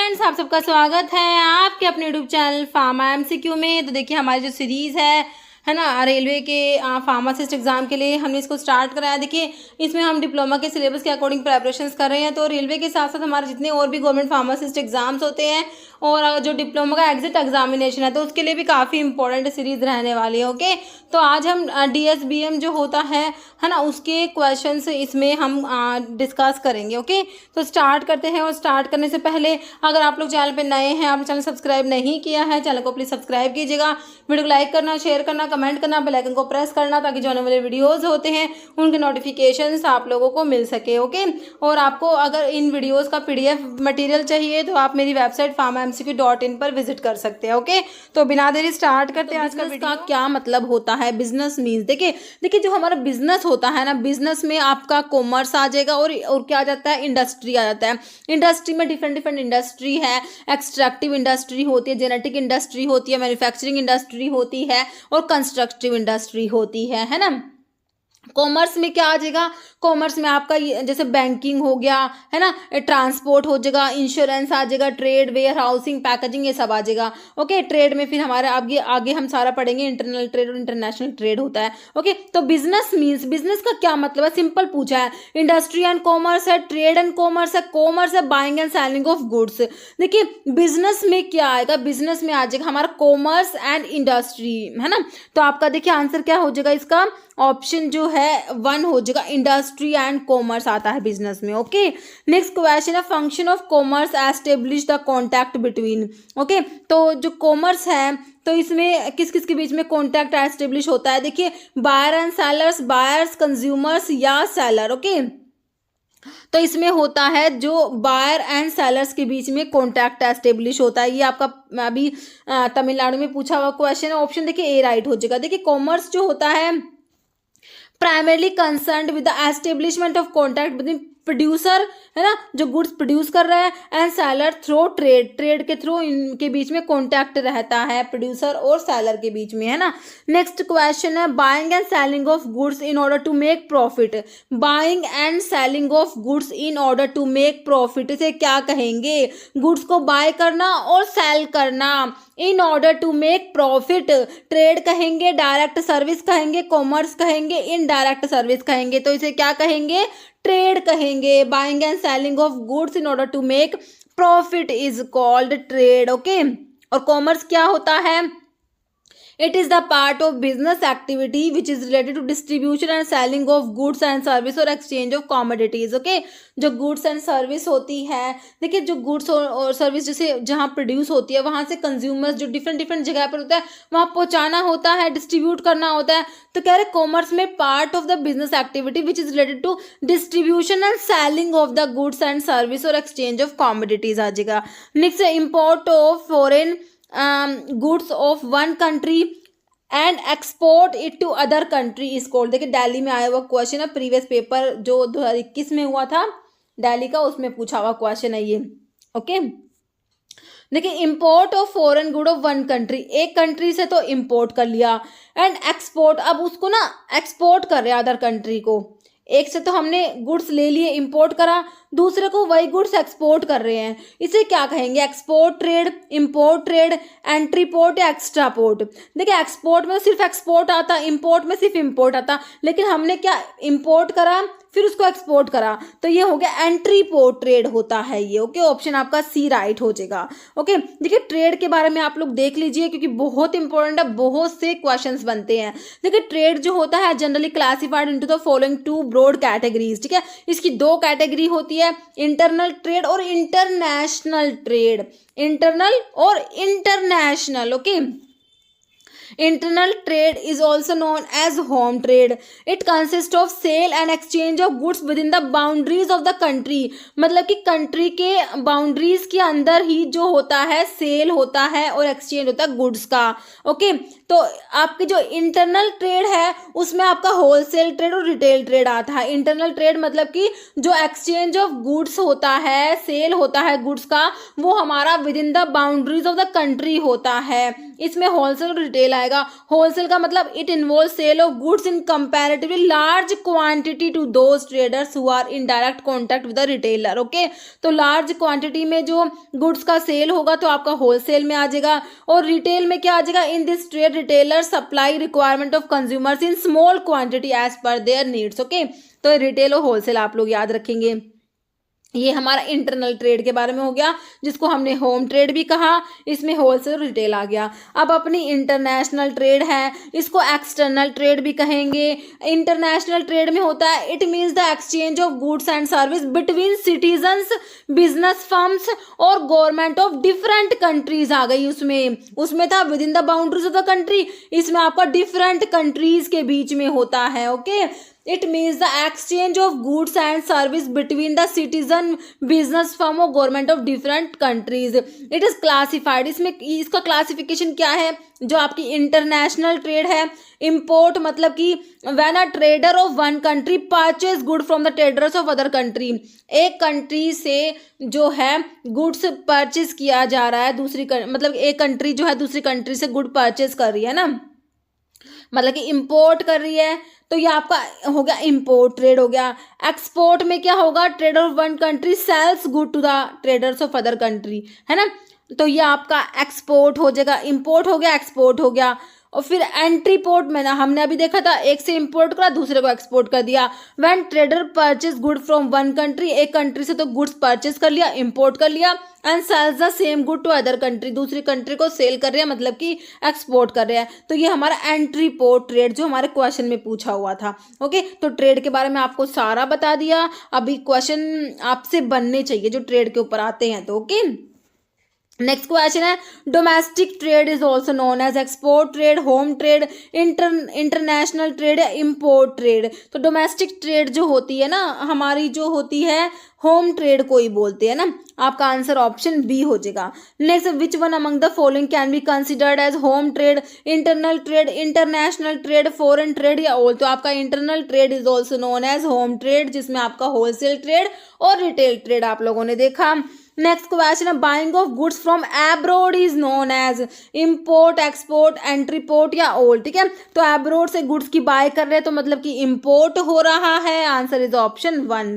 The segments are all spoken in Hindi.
फ्रेंड्स, आप सबका स्वागत है आपके अपने यूट्यूब चैनल फार्मा एमसीक्यू में। तो देखिए हमारी जो सीरीज़ है ना, रेलवे के फार्मासिस्ट एग्जाम के लिए हमने इसको स्टार्ट कराया। देखिए इसमें हम डिप्लोमा के सिलेबस के अकॉर्डिंग प्रेपरेशंस कर रहे हैं। तो रेलवे के साथ साथ हमारे जितने और भी गवर्नमेंट फार्मासिस्ट एग्जाम्स होते हैं और जो डिप्लोमा का एग्जिट एग्जामिनेशन है तो उसके लिए भी काफ़ी इंपॉर्टेंट सीरीज़ रहने वाली है। ओके, तो आज हम DSBM जो होता है ना, उसके क्वेश्चंस इसमें हम डिस्कस करेंगे। ओके, तो स्टार्ट करते हैं। और स्टार्ट करने से पहले अगर आप लोग चैनल पे नए हैं, आपने चैनल सब्सक्राइब नहीं किया है, चैनल को प्लीज़ सब्सक्राइब कीजिएगा। वीडियो को लाइक करना, शेयर करना, कमेंट करना, बेल आइकन को प्रेस करना ताकि जो आने वाले वीडियोज़ होते हैं उनके नोटिफिकेशंस आप लोगों को मिल सके। ओके, और आपको अगर इन वीडियोज़ का PDF मटीरियल चाहिए तो आप मेरी वेबसाइट pharmamcq.in पर विजिट कर सकते हैं। ओके, तो बिना देरी स्टार्ट करते हैं। आज का वीडियो का क्या मतलब होता है बिजनेस मीन्स। देखिए जो हमारा बिजनेस होता है ना, बिजनेस में आपका कॉमर्स आ जाएगा और क्या आ जाता है, इंडस्ट्री आ जाता है। इंडस्ट्री में डिफरेंट इंडस्ट्री है। एक्सट्रैक्टिव इंडस्ट्री होती है, जेनेटिक इंडस्ट्री होती है, मैन्युफैक्चरिंग इंडस्ट्री होती है और कंस्ट्रक्टिव इंडस्ट्री होती है ना। कॉमर्स में क्या आ जाएगा, कॉमर्स में आपका जैसे बैंकिंग हो गया है ना, ट्रांसपोर्ट हो जाएगा, इंश्योरेंस आ जाएगा, ट्रेड, वेयर हाउसिंग, पैकेजिंग, ये सब आ जाएगा। ओके, ट्रेड में फिर हमारे आगे आगे हम सारा पढ़ेंगे, इंटरनल ट्रेड और इंटरनेशनल ट्रेड होता है। ओके, तो बिजनेस मीन्स, बिजनेस का क्या मतलब है, सिंपल पूछा है। इंडस्ट्री एंड कॉमर्स है, ट्रेड एंड कॉमर्स है, कॉमर्स है buying and selling of goods. देखिए बिजनेस में क्या आएगा, बिजनेस में आ जाएगा हमारा कॉमर्स एंड इंडस्ट्री, है ना। तो आपका देखिए आंसर क्या हो जाएगा, इसका ऑप्शन जो है 1 हो जाएगा, इंडस्ट्री एंड कॉमर्स आता है बिजनेस में। ओके, नेक्स्ट क्वेश्चन है, function of commerce establish the contact between. Okay, तो जो कॉमर्स है तो इसमें किस किस के बीच में कॉन्टैक्ट एस्टेब्लिश होता है। देखिए buyer and sellers, buyers, consumers या सेलर। ओके, तो इसमें होता है जो बायर एंड सेलर्स के बीच में कॉन्टैक्ट एस्टेब्लिश होता है। ये आपका अभी तमिलनाडु में पूछा हुआ क्वेश्चन है। ऑप्शन देखिए ए राइट हो जाएगा। देखिए कॉमर्स जो होता है primarily concerned with the establishment of contact between producer, है ना, जो गुड्स प्रोड्यूस कर रहा है, and seller through trade, trade के थ्रू इनके बीच में कॉन्टैक्ट रहता है प्रोड्यूसर और सेलर के बीच में, है ना। नेक्स्ट क्वेश्चन है, buying and selling of goods in order to make profit. Buying and selling of goods in order to make profit, इसे क्या कहेंगे, गुड्स को बाय करना और सेल करना in order to make profit. Trade कहेंगे, डायरेक्ट सर्विस कहेंगे, कॉमर्स कहेंगे, इनडायरेक्ट सर्विस कहेंगे। तो इसे क्या कहेंगे, ट्रेड कहेंगे। Buying and selling of goods in order to make profit is called trade. Okay, और कॉमर्स क्या होता है, it is the part of business activity which is related to distribution and selling of goods and service और exchange of commodities। okay, जो goods and service होती है, देखिए जो goods और service जैसे जहाँ प्रोड्यूस होती है वहाँ से कंज्यूमर्स जो डिफरेंट जगह पर होता है वहाँ पहुँचाना होता है, डिस्ट्रीब्यूट करना होता है। तो कह रहे कॉमर्स में part of the business activity which is related to distribution and selling of the goods and service और एक्सचेंज ऑफ कॉमोडिटीज आ जाएगा। Next, import of foreign goods of one country and export it to other country is called. देखिए दिल्ली में आया हुआ क्वेश्चन है, प्रीवियस पेपर जो 2021 में हुआ था दिल्ली का, उसमें पूछा हुआ क्वेश्चन है ये। ओके, देखिए import of foreign good of one country, एक कंट्री से तो इंपोर्ट कर लिया, एंड एक्सपोर्ट, अब उसको ना एक्सपोर्ट कर रहे हैं अदर कंट्री को। एक से तो हमने गुड्स ले लिए, इंपोर्ट करा, दूसरे को वही गुड्स एक्सपोर्ट कर रहे हैं, इसे क्या कहेंगे, export trade, import trade, entry port या एक्स्ट्रा पोर्ट। देखिए एक्सपोर्ट में सिर्फ एक्सपोर्ट आता, इंपोर्ट में सिर्फ इंपोर्ट आता, लेकिन हमने क्या इंपोर्ट करा फिर उसको एक्सपोर्ट करा, तो ये हो गया एंट्री पोर्ट ट्रेड होता है ये। ओके, ऑप्शन आपका सी राइट हो जाएगा। ओके, देखिए ट्रेड के बारे में आप लोग देख लीजिए क्योंकि बहुत इंपॉर्टेंट है, बहुत से क्वेश्चंस बनते हैं। देखिए ट्रेड जो होता है generally classified into the following 2 broad categories. ठीक है, इसकी 2 कैटेगरी होती है, इंटरनल ट्रेड और इंटरनेशनल ट्रेड, इंटरनल और international. Okay, internal trade is also known as home trade. It consists of sale and exchange of goods within the boundaries of the country। मतलब कि कंट्री के बाउंड्रीज के अंदर ही जो होता है सेल होता है और एक्सचेंज होता है गुड्स का। ओके, तो आपकी जो इंटरनल ट्रेड है उसमें आपका होलसेल ट्रेड और रिटेल ट्रेड आता है। इंटरनल ट्रेड मतलब कि जो एक्सचेंज ऑफ गुड्स होता है, सेल होता है गुड्स का, वो हमारा with in the boundaries of the country होता है। इसमें होलसेल और रिटेल आएगा। होलसेल का मतलब it involve sale of goods in comparatively large quantity to those traders who are in direct contact with the retailer. Okay, तो लार्ज क्वांटिटी में जो गुड्स का सेल होगा तो आपका होलसेल में आ जाएगा। और रिटेल में क्या आ जाएगा, in this trade retailer supply requirement of consumers in small quantity as per their needs. Okay, तो रिटेल और होलसेल आप लोग याद रखेंगे। ये हमारा इंटरनल ट्रेड के बारे में हो गया, जिसको हमने होम ट्रेड भी कहा, इसमें होलसेल और रिटेल आ गया। अब अपनी इंटरनेशनल ट्रेड है, इसको एक्सटर्नल ट्रेड भी कहेंगे। इंटरनेशनल ट्रेड में होता है it means the exchange of goods and service between citizens, business firms और गवर्नमेंट ऑफ डिफरेंट कंट्रीज आ गई। उसमें था within the boundaries of the country, इसमें आपका डिफरेंट कंट्रीज के बीच में होता है। Okay, it means the exchange of goods and service between the citizen, business firm और government of different countries. It is classified, इसमें इसका क्लासिफिकेशन क्या है, जो आपकी इंटरनेशनल ट्रेड है, इम्पोर्ट मतलब कि when a trader of one country purchase good from the traders of other country, एक कंट्री से जो है गुड्स परचेज किया जा रहा है, मतलब एक कंट्री जो है दूसरी कंट्री से गुड परचेज कर रही है ना, मतलब कि इंपोर्ट कर रही है, तो ये आपका हो गया इंपोर्ट ट्रेड हो गया। एक्सपोर्ट में क्या होगा, trader of one country sells good to the traders of other country, है ना, तो ये आपका एक्सपोर्ट हो जाएगा। इंपोर्ट हो गया, एक्सपोर्ट हो गया। और फिर एंट्री पोर्ट में ना हमने अभी देखा था, एक से इंपोर्ट करा दूसरे को एक्सपोर्ट कर दिया। When trader purchase good from one country, एक कंट्री से तो गुड्स परचेज कर लिया, इंपोर्ट कर लिया, and sells the same good to other country, दूसरी कंट्री को सेल कर रहे हैं, मतलब कि एक्सपोर्ट कर रहे हैं। तो ये हमारा एंट्री पोर्ट ट्रेड जो हमारे क्वेश्चन में पूछा हुआ था। ओके, तो ट्रेड के बारे में आपको सारा बता दिया। अभी क्वेश्चन आपसे बनने चाहिए जो ट्रेड के ऊपर आते हैं, तो ओके। नेक्स्ट क्वेश्चन है, domestic trade is also known as export trade, home trade, international trade या इम्पोर्ट ट्रेड। तो डोमेस्टिक ट्रेड जो होती है ना हमारी, जो होती है होम ट्रेड को ही बोलते हैं ना। आपका आंसर ऑप्शन बी हो जाएगा। Next, which one among the following can be considered as home trade, internal trade, international trade, foreign trade या ऑल। तो आपका internal trade is also known as home trade, जिसमें आपका होलसेल ट्रेड और रिटेल ट्रेड आप लोगों ने देखा। नेक्स्ट क्वेश्चन है, buying of goods from abroad is known as import, export, entry port या ऑल। ठीक है, तो एब्रोड से गुड्स की बाय कर रहे हैं तो मतलब कि इम्पोर्ट हो रहा है। Answer is option 1।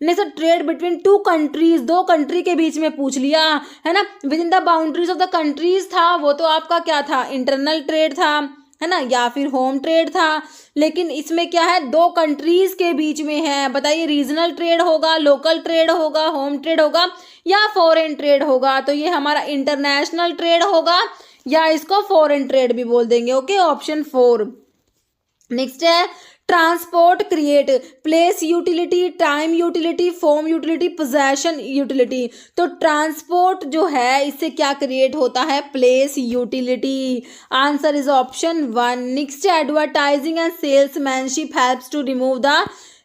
Next, trade between two countries, दो कंट्री के बीच में पूछ लिया है ना, with in the boundaries of the countries था, वो तो आपका क्या था, इंटरनल ट्रेड था, है ना, या फिर होम ट्रेड था। लेकिन इसमें क्या है, दो कंट्रीज के बीच में है। बताइए, रीजनल ट्रेड होगा, लोकल ट्रेड होगा, होम ट्रेड होगा या फॉरेन ट्रेड होगा। तो ये हमारा इंटरनेशनल ट्रेड होगा या इसको फॉरेन ट्रेड भी बोल देंगे। Okay, option 4। नेक्स्ट है, transport create place utility, time utility, form utility, possession utility. तो ट्रांसपोर्ट जो है इससे क्या क्रिएट होता है, place utility. Answer is option 1। Next, advertising and salesmanship helps to remove the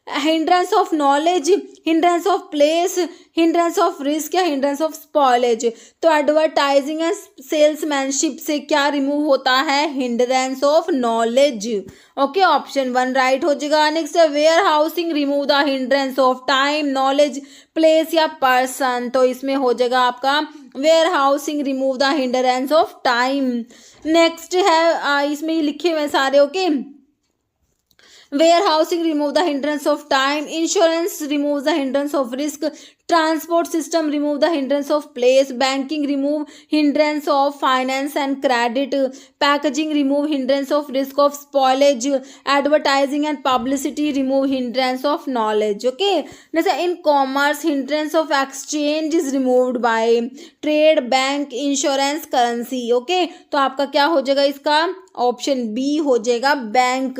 hindrance of knowledge, hindrance of place, hindrance of risk या हिंड्रेंस ऑफ स्पॉइलेज। तो एडवर्टाइजिंग एंड सेल्समैनशिप से क्या रिमूव होता है, hindrance of knowledge. Okay, option 1 right हो जाएगा। Next, warehousing remove the hindrance of time, knowledge, place या पर्सन। तो इसमें हो जाएगा आपका warehousing remove the hindrance of time. Next है, इसमें लिखे हुए सारे। Okay, warehousing remove the hindrance of time, insurance removes the hindrance of risk, transport system remove the hindrance of place, banking remove hindrance of finance and credit, packaging remove hindrance of risk of spoilage, advertising and publicity remove hindrance of knowledge. Okay, जैसे in commerce hindrance of exchange is removed by trade, bank, insurance, currency. Okay, तो आपका क्या हो जाएगा, इसका ऑप्शन बी हो जाएगा, बैंक।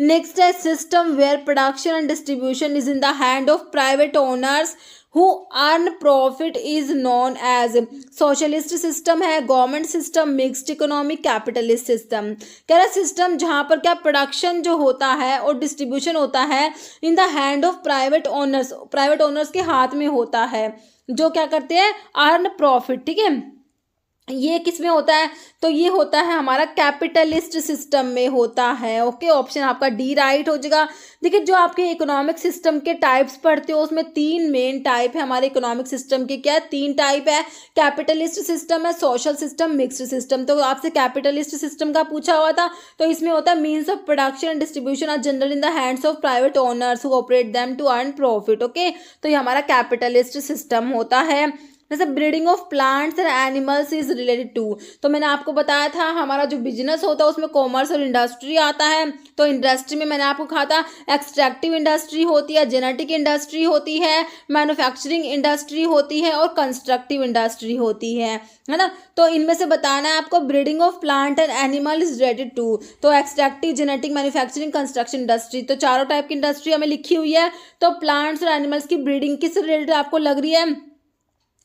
नेक्स्ट है, system where production and distribution is in the hand of private owners who earn profit is known as. Socialist system है, government system, mixed economy, capitalist system. कह रहा सिस्टम जहाँ पर क्या प्रोडक्शन जो होता है और डिस्ट्रीब्यूशन होता है in the hand of private owners, private owners के हाथ में होता है, जो क्या करते हैं, अर्न प्रॉफिट। ठीक है, ये किस में होता है, तो ये होता है हमारा कैपिटलिस्ट सिस्टम में होता है। ओके, ऑप्शन आपका डी राइट हो जाएगा। देखिए, जो आपके इकोनॉमिक सिस्टम के टाइप्स पढ़ते हो उसमें 3 मेन टाइप है हमारे इकोनॉमिक सिस्टम के। क्या है? 3 टाइप है, कैपिटलिस्ट सिस्टम है, सोशल सिस्टम, मिक्स्ड सिस्टम। तो आपसे कैपिटलिस्ट सिस्टम का पूछा हुआ था, तो इसमें होता है means of production and distribution are general in the hands of private owners who operate them to earn profit. Okay, तो ये हमारा कैपिटलिस्ट सिस्टम होता है। जैसे breeding of plants and animals is related to, तो मैंने आपको बताया था हमारा जो बिजनेस होता है उसमें कॉमर्स और इंडस्ट्री आता है। तो इंडस्ट्री में मैंने आपको कहा था एक्सट्रैक्टिव इंडस्ट्री होती है, जेनेटिक इंडस्ट्री होती है, मैन्युफैक्चरिंग इंडस्ट्री होती है और कंस्ट्रक्टिव इंडस्ट्री होती है ना। तो इनमें से बताना है आपको breeding of plant and animal is related to, तो extractive, genetic, manufacturing, construction industry, तो चारों टाइप की इंडस्ट्री हमें लिखी हुई है। तो प्लांट्स और एनिमल्स की ब्रीडिंग किस रिलेटेड आपको लग रही है,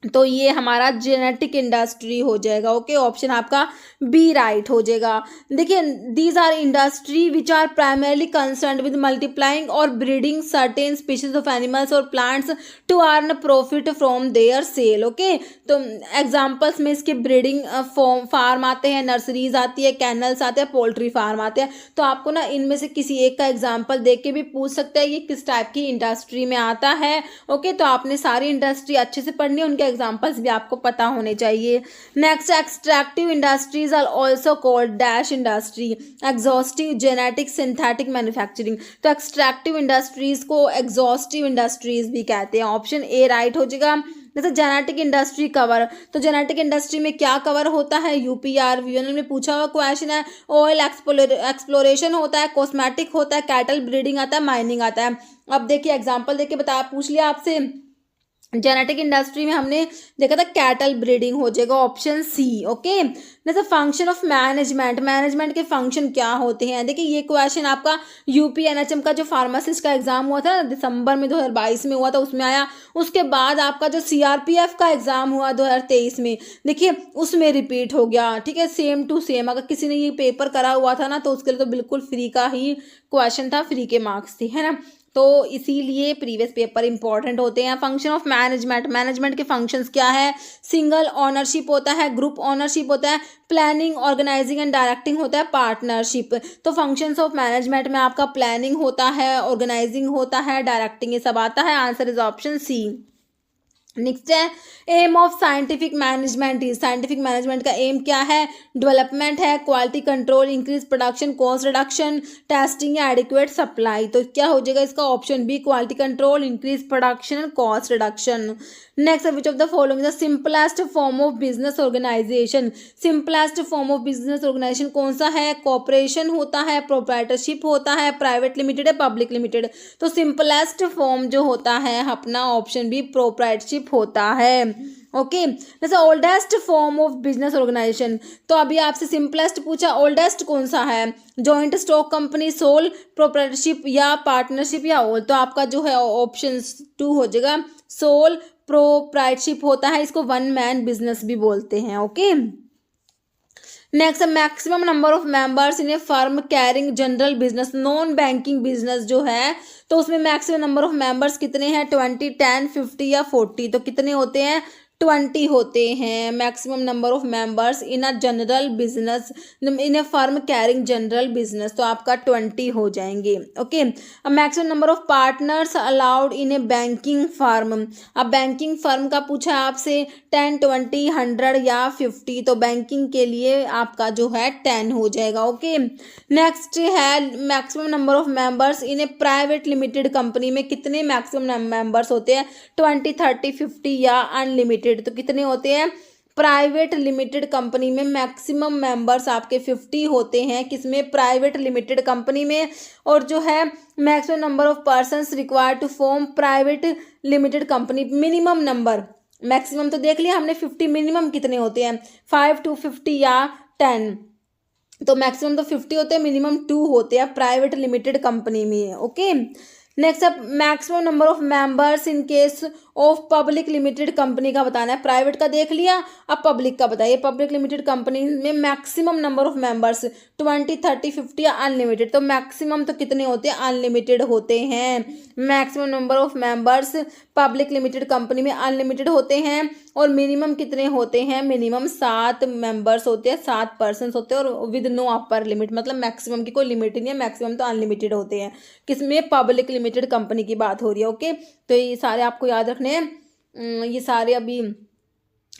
तो ये हमारा जेनेटिक इंडस्ट्री हो जाएगा। ओके, ऑप्शन आपका बी राइट हो जाएगा। देखिए, these are industry which are primarily concern with multiplying और breeding certain species of animals और plants to earn profit from their sale. Okay, तो एग्जाम्पल्स में इसके ब्रीडिंग फार्म आते हैं, नर्सरीज आती है, कैनल्स आते हैं, पोल्ट्री फार्म आते हैं। तो आपको ना इनमें से किसी एक का एग्जाम्पल देख के भी पूछ सकते हैं ये किस टाइप की इंडस्ट्री में आता है। ओके, तो आपने सारी इंडस्ट्री अच्छे से पढ़नी है, उनके एग्जाम्पल्स भी आपको पता होने चाहिए। Next, extractive industries are also called dash industry, exhaustive, genetic, synthetic, manufacturing. तो एक्सट्रैक्टिव इंडस्ट्रीज को एग्जॉस्टिव इंडस्ट्रीज भी कहते हैं। ऑप्शन ए राइट हो जाएगा। जैसे जेनेटिक इंडस्ट्री कवर, तो जेनेटिक इंडस्ट्री में क्या कवर होता है, यूपीआर यूनियन में पूछा हुआ क्वेश्चन है। ऑयल एक्सप्लोरेशन होता है, कॉस्मेटिक होता है, कैटल ब्रीडिंग आता है, माइनिंग आता है। अब देखिए एग्जाम्पल देके बताया, पूछ लिया आपसे जेनेटिक इंडस्ट्री में हमने देखा था कैटल ब्रीडिंग हो जाएगा, ऑप्शन सी। ओके, जैसे फंक्शन ऑफ मैनेजमेंट, मैनेजमेंट के फंक्शन क्या होते हैं। देखिए, ये क्वेश्चन आपका यूपी एनएचएम का जो फार्मासिस्ट का एग्जाम हुआ था दिसंबर में 2022 में हुआ था उसमें आया। उसके बाद आपका जो सीआरपीएफ का एग्जाम हुआ 2023 में, देखिए उसमें रिपीट हो गया। ठीक है, सेम टू सेम। अगर किसी ने ये पेपर करा हुआ था ना तो उसके लिए तो बिल्कुल फ्री का ही क्वेश्चन था, फ्री के मार्क्स थे, है ना। तो इसीलिए प्रीवियस पेपर इंपॉर्टेंट होते हैं। फंक्शन ऑफ मैनेजमेंट, मैनेजमेंट के फंक्शंस क्या है, सिंगल ऑनरशिप होता है, ग्रुप ऑनरशिप होता है, प्लानिंग, ऑर्गेनाइजिंग एंड डायरेक्टिंग होता है, पार्टनरशिप। तो फंक्शंस ऑफ मैनेजमेंट में आपका प्लानिंग होता है, ऑर्गेनाइजिंग होता है, डायरेक्टिंग, ये सब आता है। Answer is option C. Next है aim of scientific management is, scientific management का एम क्या है, डेवलपमेंट है, quality control, increase production, cost reduction, testing या एडिक्वेट सप्लाई। तो क्या हो जाएगा इसका, option B, quality control, increase production and cost reduction. Next, which of the following the simplest form of business organisation, simplest form of business organisation कौन सा है, कॉर्पोरेशन होता है, प्रोप्राइटरशिप होता है, प्राइवेट लिमिटेड है, पब्लिक लिमिटेड। तो सिंपलेस्ट फॉर्म जो होता है अपना ऑप्शन बी, प्रोप्राइटरशिप होता है। ओके, जैसे oldest form of business organisation, तो अभी आपसे सिंपलेस्ट पूछा, ओल्डेस्ट कौन सा है, joint stock company, sole proprietorship या पार्टनरशिप या ऑल। तो आपका जो है ऑप्शन 2 हो जाएगा, सोल प्रोप्राइटरशिप होता है, इसको वन मैन बिजनेस भी बोलते हैं। Okay, next, maximum number of members in A firm carrying general business, non banking business जो है तो उसमें मैक्सिमम नंबर ऑफ मेंबर्स कितने हैं, 20, 10, 50 या 40। तो कितने होते हैं, 20 होते हैं maximum number of members in a general business, in A firm carrying general business. तो आपका 20 हो जाएंगे। ओके, अब maximum number of partners allowed in A banking firm, अब बैंकिंग फर्म का पूछा आपसे 10, 20, 100 या 50। तो बैंकिंग के लिए आपका जो है 10 हो जाएगा। ओके, नेक्स्ट है maximum number of members in A private limited company में कितने मैक्सिमम मेंबर्स होते हैं, 20, 30, 50 या अनलिमिटेड। तो कितने होते हैं, प्राइवेट लिमिटेड कंपनी में मैक्सिमम मेंबर्स आपके 50 होते हैं, किसमें, प्राइवेट लिमिटेड कंपनी में। और जो है maximum number of persons required to form private limited company, minimum number, maximum तो देख लिया हमने 50, मिनिमम कितने होते हैं, 5 to 50 या 10। तो मैक्सिमम तो 50 होते हैं, मिनिमम 2 होते हैं प्राइवेट लिमिटेड कंपनी में। ओके, नेक्स्ट अब maximum number of members in case of public limited company का बताना है। प्राइवेट का देख लिया, अब पब्लिक का बताइए। पब्लिक लिमिटेड कंपनी में मैक्सिमम नंबर ऑफ मेंबर्स 20, 30, 50 या अनलिमिटेड। तो मैक्सिमम तो कितने होते हैं, अनलिमिटेड होते हैं। Maximum number of members public limited company में अनलिमिटेड होते हैं। और मिनिमम कितने होते हैं, मिनिमम 7 मेंबर्स होते हैं, 7 पर्सन होते हैं, और विद नो अपर लिमिट, मतलब मैक्सिमम की कोई लिमिट नहीं है, मैक्सिमम तो अनलिमिटेड होते हैं। किसमें, पब्लिक लिमिटेड कंपनी की बात हो रही है। ओके, तो ये सारे आपको याद रखने हैं। ये सारे अभी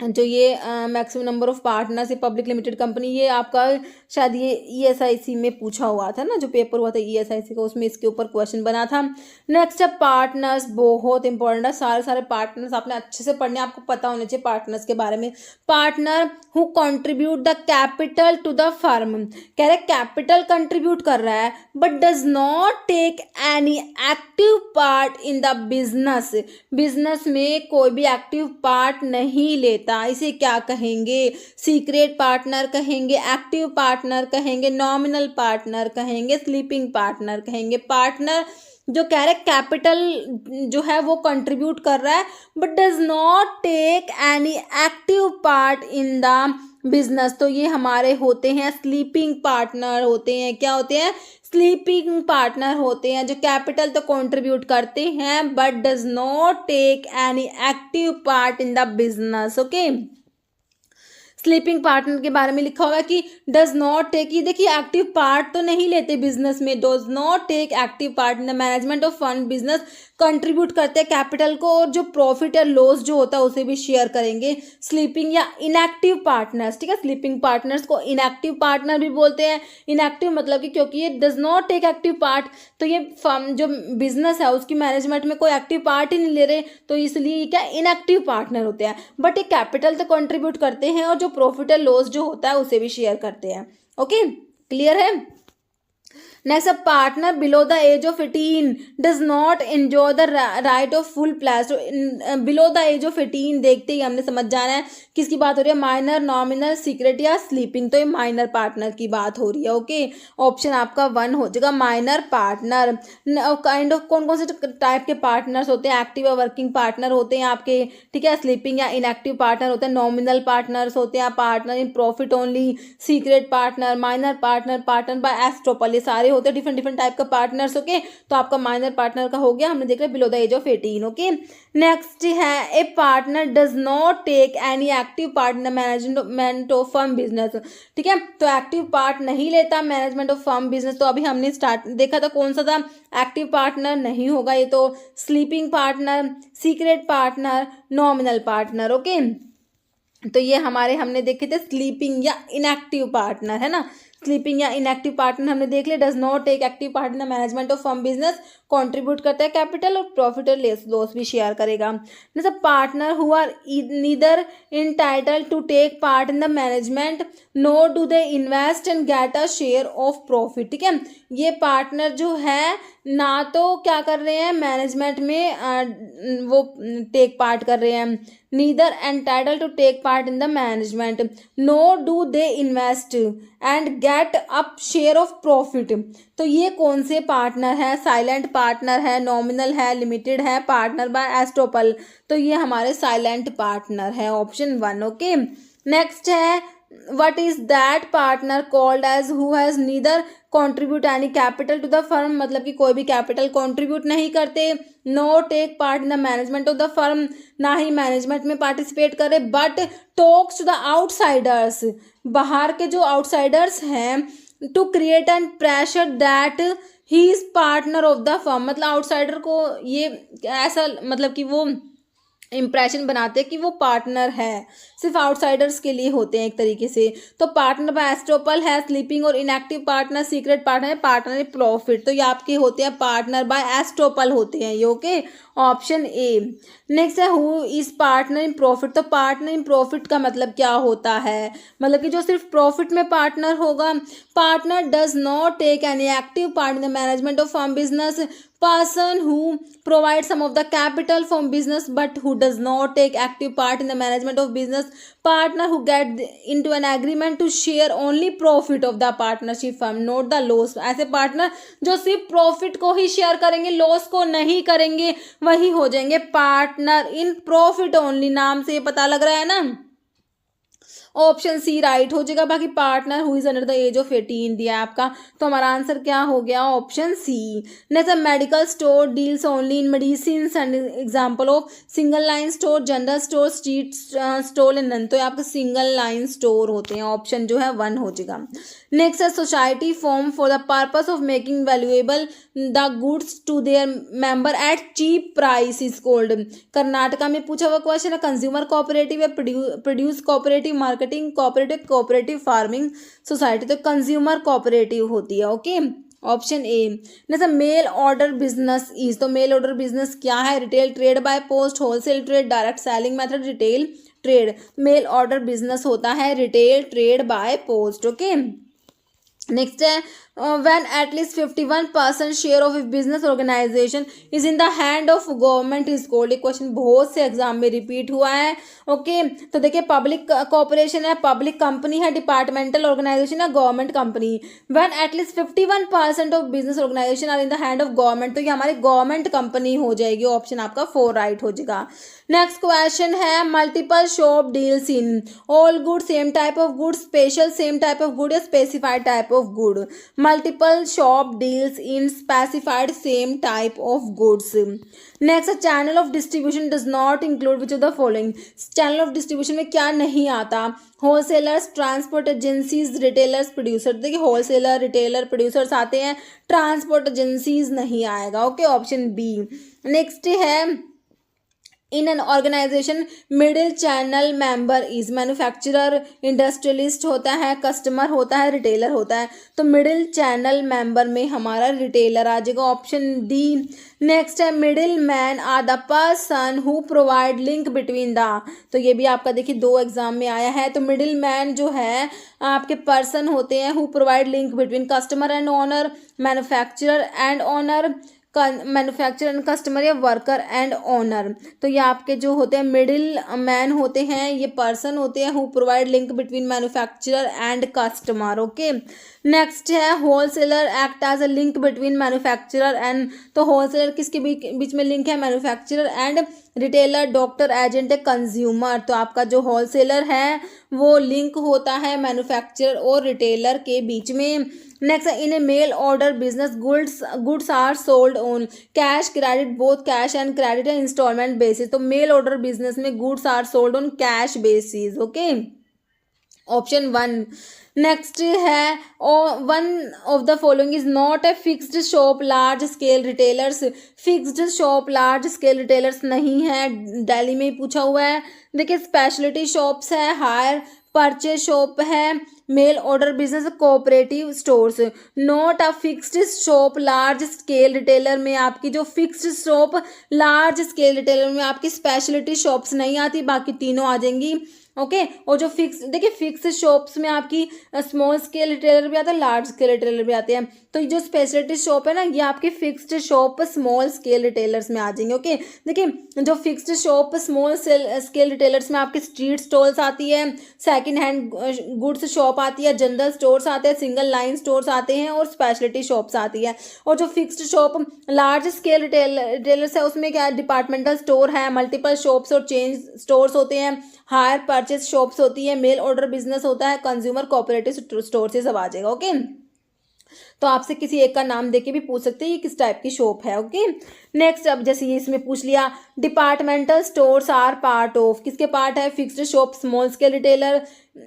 जो ये मैक्सिमम नंबर ऑफ पार्टनर्स है पब्लिक लिमिटेड कंपनी, ये आपका शायद ये ESIC में पूछा हुआ था ना, जो पेपर हुआ था ESIC का, उसमें इसके ऊपर क्वेश्चन बना था। नेक्स्ट है पार्टनर्स, बहुत इंपॉर्टेंट है। सारे पार्टनर्स आपने अच्छे से पढ़ने, आपको पता होने चाहिए पार्टनर्स के बारे में। Partner who contribute the capital to the firm, कह रहे कैपिटल कंट्रीब्यूट कर रहा है but does not take any active part in the business, business में कोई भी एक्टिव पार्ट नहीं लेता, इसे क्या कहेंगे, सीक्रेट पार्टनर कहेंगे, एक्टिव पार्टनर कहेंगे, नॉमिनल पार्टनर कहेंगे, स्लीपिंग पार्टनर कहेंगे। पार्टनर जो कह रहे कैपिटल जो है वो कंट्रीब्यूट कर रहा है but does not take any active part in the business, तो ये हमारे होते हैं स्लीपिंग पार्टनर होते हैं। क्या होते हैं, स्लीपिंग पार्टनर होते हैं, जो कैपिटल तो कंट्रीब्यूट करते हैं but does not take any active part in the business. Okay, sleeping partner के बारे में लिखा होगा कि डज नॉट टेक, ये देखिए एक्टिव पार्ट तो नहीं लेते बिजनेस में, does not take active part in the management of fund, business contribute करते हैं कैपिटल को, और जो प्रॉफिट या लॉस जो होता है उसे भी शेयर करेंगे। स्लीपिंग या इनएक्टिव पार्टनर्स, ठीक है, स्लीपिंग पार्टनर्स को इनएक्टिव पार्टनर भी बोलते हैं। इनएक्टिव मतलब कि क्योंकि ये does not take active part, तो ये फर्म जो बिजनेस है उसकी मैनेजमेंट में कोई एक्टिव पार्ट ही नहीं ले रहे, तो इसलिए क्या इनएक्टिव पार्टनर होते हैं। बट ये कैपिटल तो कंट्रीब्यूट करते हैं और जो प्रॉफिट या लॉस जो होता है उसे भी शेयर करते हैं। ओके, क्लियर है। Next, a partner below the age of 18 does not enjoy the right of full place. Below the age of 18 देखते ही हमने समझ जाना है किसकी बात हो रही है, माइनर, नॉमिनल, सीक्रेट या स्लीपिंग, तो ये माइनर पार्टनर की बात हो रही है। ओके, ऑप्शन आपका 1 हो जाएगा, माइनर पार्टनर। काइंड ऑफ कौन कौन से टाइप के पार्टनर्स होते हैं, एक्टिव या वर्किंग पार्टनर होते हैं आपके, ठीक है, स्लीपिंग या इनएक्टिव पार्टनर होते हैं, नॉमिनल पार्टनर्स होते हैं, partner in profit only, secret partner, minor partner, partner by estoppel, ये सारे होते हैं डिफरेंट टाइप का पार्टनर्स। ओके, तो आपका माइनर पार्टनर का हो गया, हमने देख लिया below the age of 18। Okay, next है a partner does not take any active part in the management of firm business, ठीक है, तो एक्टिव पार्ट नहीं लेता मैनेजमेंट ऑफ फर्म बिजनेस। तो अभी हमने स्टार्ट देखा था कौन सा था, एक्टिव पार्टनर नहीं होगा ये, तो sleeping partner, secret partner, nominal partner. Okay, तो ये हमारे हमने देखे थे स्लीपिंग या इनएक्टिव पार्टनर, है ना, स्लीपिंग या इनएक्टिव पार्टनर हमने देख लिया। Does not take active part in the management of firm business, contribute करता है कैपिटल और प्रॉफिट और लॉस भी शेयर करेगा। जैसे partner who are neither entitled to take part in the management nor do they invest and get a share of profit, ठीक है, ये पार्टनर जो है ना तो क्या कर रहे हैं मैनेजमेंट में वो टेक पार्ट कर रहे हैं, neither entitled to take part in the management nor do they invest and get up share of profit. तो ये कौन से पार्टनर है, साइलेंट पार्टनर है, नॉमिनल है, लिमिटेड है, पार्टनर बाय एस्ट्रोपल, तो ये हमारे साइलेंट पार्टनर है, ऑप्शन 1। ओके, नेक्स्ट है what is that partner called as who has neither contribute any capital to the firm, मतलब कि कोई भी कैपिटल कंट्रीब्यूट नहीं करते, no take part in the management of the firm, ना ही मैनेजमेंट में पार्टिसिपेट करे, but talks to the outsiders, बाहर के जो आउटसाइडर्स हैं, to create and pressure that he is partner of the firm, मतलब आउटसाइडर को ये ऐसा मतलब कि वो इंप्रेशन बनाते हैं कि वो पार्टनर है, सिर्फ आउटसाइडर्स के लिए होते हैं एक तरीके से। तो पार्टनर बाय एस्ट्रोपल है स्लीपिंग, और इनएक्टिव पार्टनर सीक्रेट पार्टनर है, पार्टनर इन प्रॉफिट, तो ये आपके होते हैं पार्टनर बाय एस्ट्रोपल होते हैं ये। Okay, option A. नेक्स्ट है who is partner in profit, तो पार्टनर इन प्रॉफिट का मतलब क्या होता है, मतलब कि जो सिर्फ प्रॉफिट में पार्टनर होगा। Partner does not take any active part in the management of firm business, person who provides some of the capital from business but who does not take active part in the management of business, partner who get into an agreement to share only profit of the partnership firm, not the loss. ऐसे पार्टनर जो सिर्फ प्रॉफिट को ही शेयर करेंगे, लॉस को नहीं करेंगे, वही हो जाएंगे पार्टनर इन प्रॉफिट ओनली। नाम से ये पता लग रहा है ना, ऑप्शन सी राइट हो जाएगा। बाकी partner who is under the age of 18 दिया है आपका, तो हमारा आंसर क्या हो गया, option C. Next, medical store deals only in medicine and example of single line store, general store, street store and none, तो आपके सिंगल लाइन स्टोर होते हैं, ऑप्शन जो है 1 हो जाएगा। नेक्स्ट है society form for the purpose of making valuable the goods to their member at cheap price is called. Karnataka में पूछा हुआ क्वेश्चन है, कंज्यूमर कोऑपरेटिव या produce cooperative, marketing cooperative, cooperative farming society, तो कंज्यूमर कोऑपरेटिव होती है। Okay, option A. जैसे मेल ऑर्डर बिजनेस इज, तो मेल ऑर्डर बिजनेस क्या है, retail trade by post, wholesale trade, direct selling method, retail trade. Mail order business होता है retail trade by post. Okay, next है when at least 51% share of a business organization is in the hand of government is called। ये क्वेश्चन बहुत से एग्जाम में रिपीट हुआ है। ओके, तो देखिए पब्लिक कॉर्पोरेशन है, पब्लिक कंपनी है, डिपार्टमेंटल ऑर्गेनाइजेशन है, government company. when at least 51% of business organization are in the hand of government, तो ये हमारी गवर्नमेंट कंपनी हो जाएगी, ऑप्शन आपका 4 राइट हो जाएगा। नेक्स्ट क्वेश्चन है multiple shop deals in all good, same type of good, special same type of good या specified type of good. Multiple shop deals in specified same type of goods. Next, channel of distribution does not include which of the following. Channel of distribution में क्या नहीं आता, wholesalers, transport agencies, retailers, producer. देखिए होलसेलर, रिटेलर, प्रोड्यूसर्स आते हैं, ट्रांसपोर्ट एजेंसीज नहीं आएगा। Okay, option B. नेक्स्ट है in an organisation middle channel member is, manufacturer, industrialist होता है, कस्टमर होता है, रिटेलर होता है, तो मिडिल चैनल मेंबर में हमारा रिटेलर आ जाएगा, ऑप्शन डी। नेक्स्ट है middle man are the person who provide link between the, तो ये भी आपका देखिए 2 एग्जाम में आया है। तो मिडिल मैन जो है आपके पर्सन होते हैं who provide link between customer and owner, manufacturer and owner, manufacturer and customer या वर्कर एंड ओनर। तो ये आपके जो होते हैं मिडिल मैन होते हैं, ये पर्सन होते हैं who provide link between manufacturer and customer. Okay, next है wholesaler act as a link between manufacturer and, तो होलसेलर किसके बीच में लिंक है, manufacturer and retailer, doctor, agent, consumer. तो आपका जो होलसेलर है वो लिंक होता है मैन्युफैक्चरर और रिटेलर के बीच में। Next, in a mail order business goods are sold on cash, credit, both cash and credit and installment basis. तो मेल ऑर्डर बिजनेस में goods are sold on cash basis. Okay, option 1। Next है one of the following is not a fixed shop large scale retailers. Fixed shop large scale retailers नहीं है, दिल्ली में ही पूछा हुआ है। देखिए स्पेशलिटी शॉप्स है, हायर परचेज शॉप है, mail order business, cooperative stores. Not a fixed shop large scale retailer में आपकी जो fixed shop large scale retailer में आपकी स्पेशलिटी शॉप्स नहीं आती, बाकी तीनों आ जाएंगी। ओके, और जो फिक्स देखिए फिक्स शॉप्स में आपकी स्मॉल स्केल रिटेलर भी आता है, लार्ज स्केल रिटेलर भी आते हैं। तो जो स्पेशलिटी शॉप है ना, ये आपकी fixed shop small scale retailers में आ जाएंगे। ओके, देखिए जो fixed shop small scale retailers में आपकी स्ट्रीट स्टॉल्स आती है, सेकंड हैंड गुड्स शॉप आती है, जनरल स्टोर्स आते हैं, सिंगल लाइन स्टोर्स आते हैं और स्पेशलिटी शॉप्स आती है। और जो fixed shop large scale retailers है उसमें क्या डिपार्टमेंटल स्टोर है, मल्टीपल शॉप्स और चेंज स्टोर्स होते हैं, हायर परचेज शॉप्स होती है, मेल ऑर्डर बिजनेस होता है, कंज्यूमर कोऑपरेटिव स्टोर से सब आ जाएगा। ओके, तो आपसे किसी एक का नाम देके भी पूछ सकते हैं ये किस टाइप की शॉप है। ओके, नेक्स्ट अब जैसे ये इसमें पूछ लिया departmental stores are part of, किसके पार्ट है, fixed shop small scale retailer,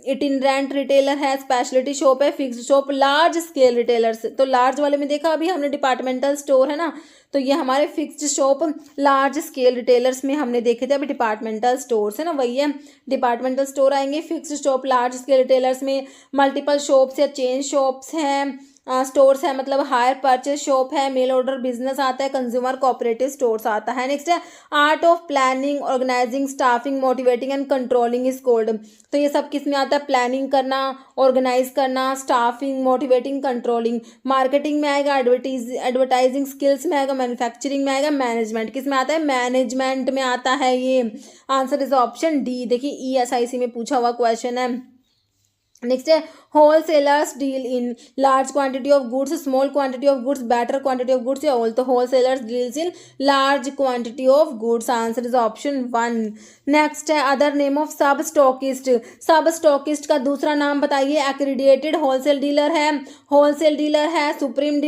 itinerant retailer है, स्पेशलिटी शॉप है, fixed shop large scale retailers. तो लार्ज वाले में देखा अभी हमने डिपार्टमेंटल स्टोर है ना, तो ये हमारे fixed shop large scale retailers में हमने देखे थे, अभी डिपार्टमेंटल स्टोर्स है ना, वही है डिपार्टमेंटल स्टोर आएंगे। Fixed shop large scale retailers में मल्टीपल शॉप्स या चेन शॉप्स हैं, स्टोर्स है, मतलब हायर परचेज शॉप है, मेल ऑर्डर बिजनेस आता है, कंज्यूमर कोऑपरेटिव स्टोर्स आता है। नेक्स्ट है art of planning, organising, staffing, motivating and controlling is called. तो ये सब किस में आता है? प्लानिंग करना, ऑर्गेनाइज करना, स्टाफिंग, मोटिवेटिंग, कंट्रोलिंग। मार्केटिंग में आएगा, एडवर्टाइजिंग स्किल्स में आएगा, मैन्युफैक्चरिंग में आएगा, मैनेजमेंट किस में आता है? मैनेजमेंट में आता है ये। Answer is option D. देखिए ESIC में पूछा हुआ क्वेश्चन है। नेक्स्ट है wholesalers deal in large quantity of goods, small quantity of goods, better quantity of goods या ऑल। तो wholesalers deals in large quantity of goods. Answer is option 1। Next है other name of sub stockist. Sub stockist का दूसरा नाम बताइए। एक्रीडिएटेड होलसेल डीलर है, होलसेल डीलर है, सुप्रीम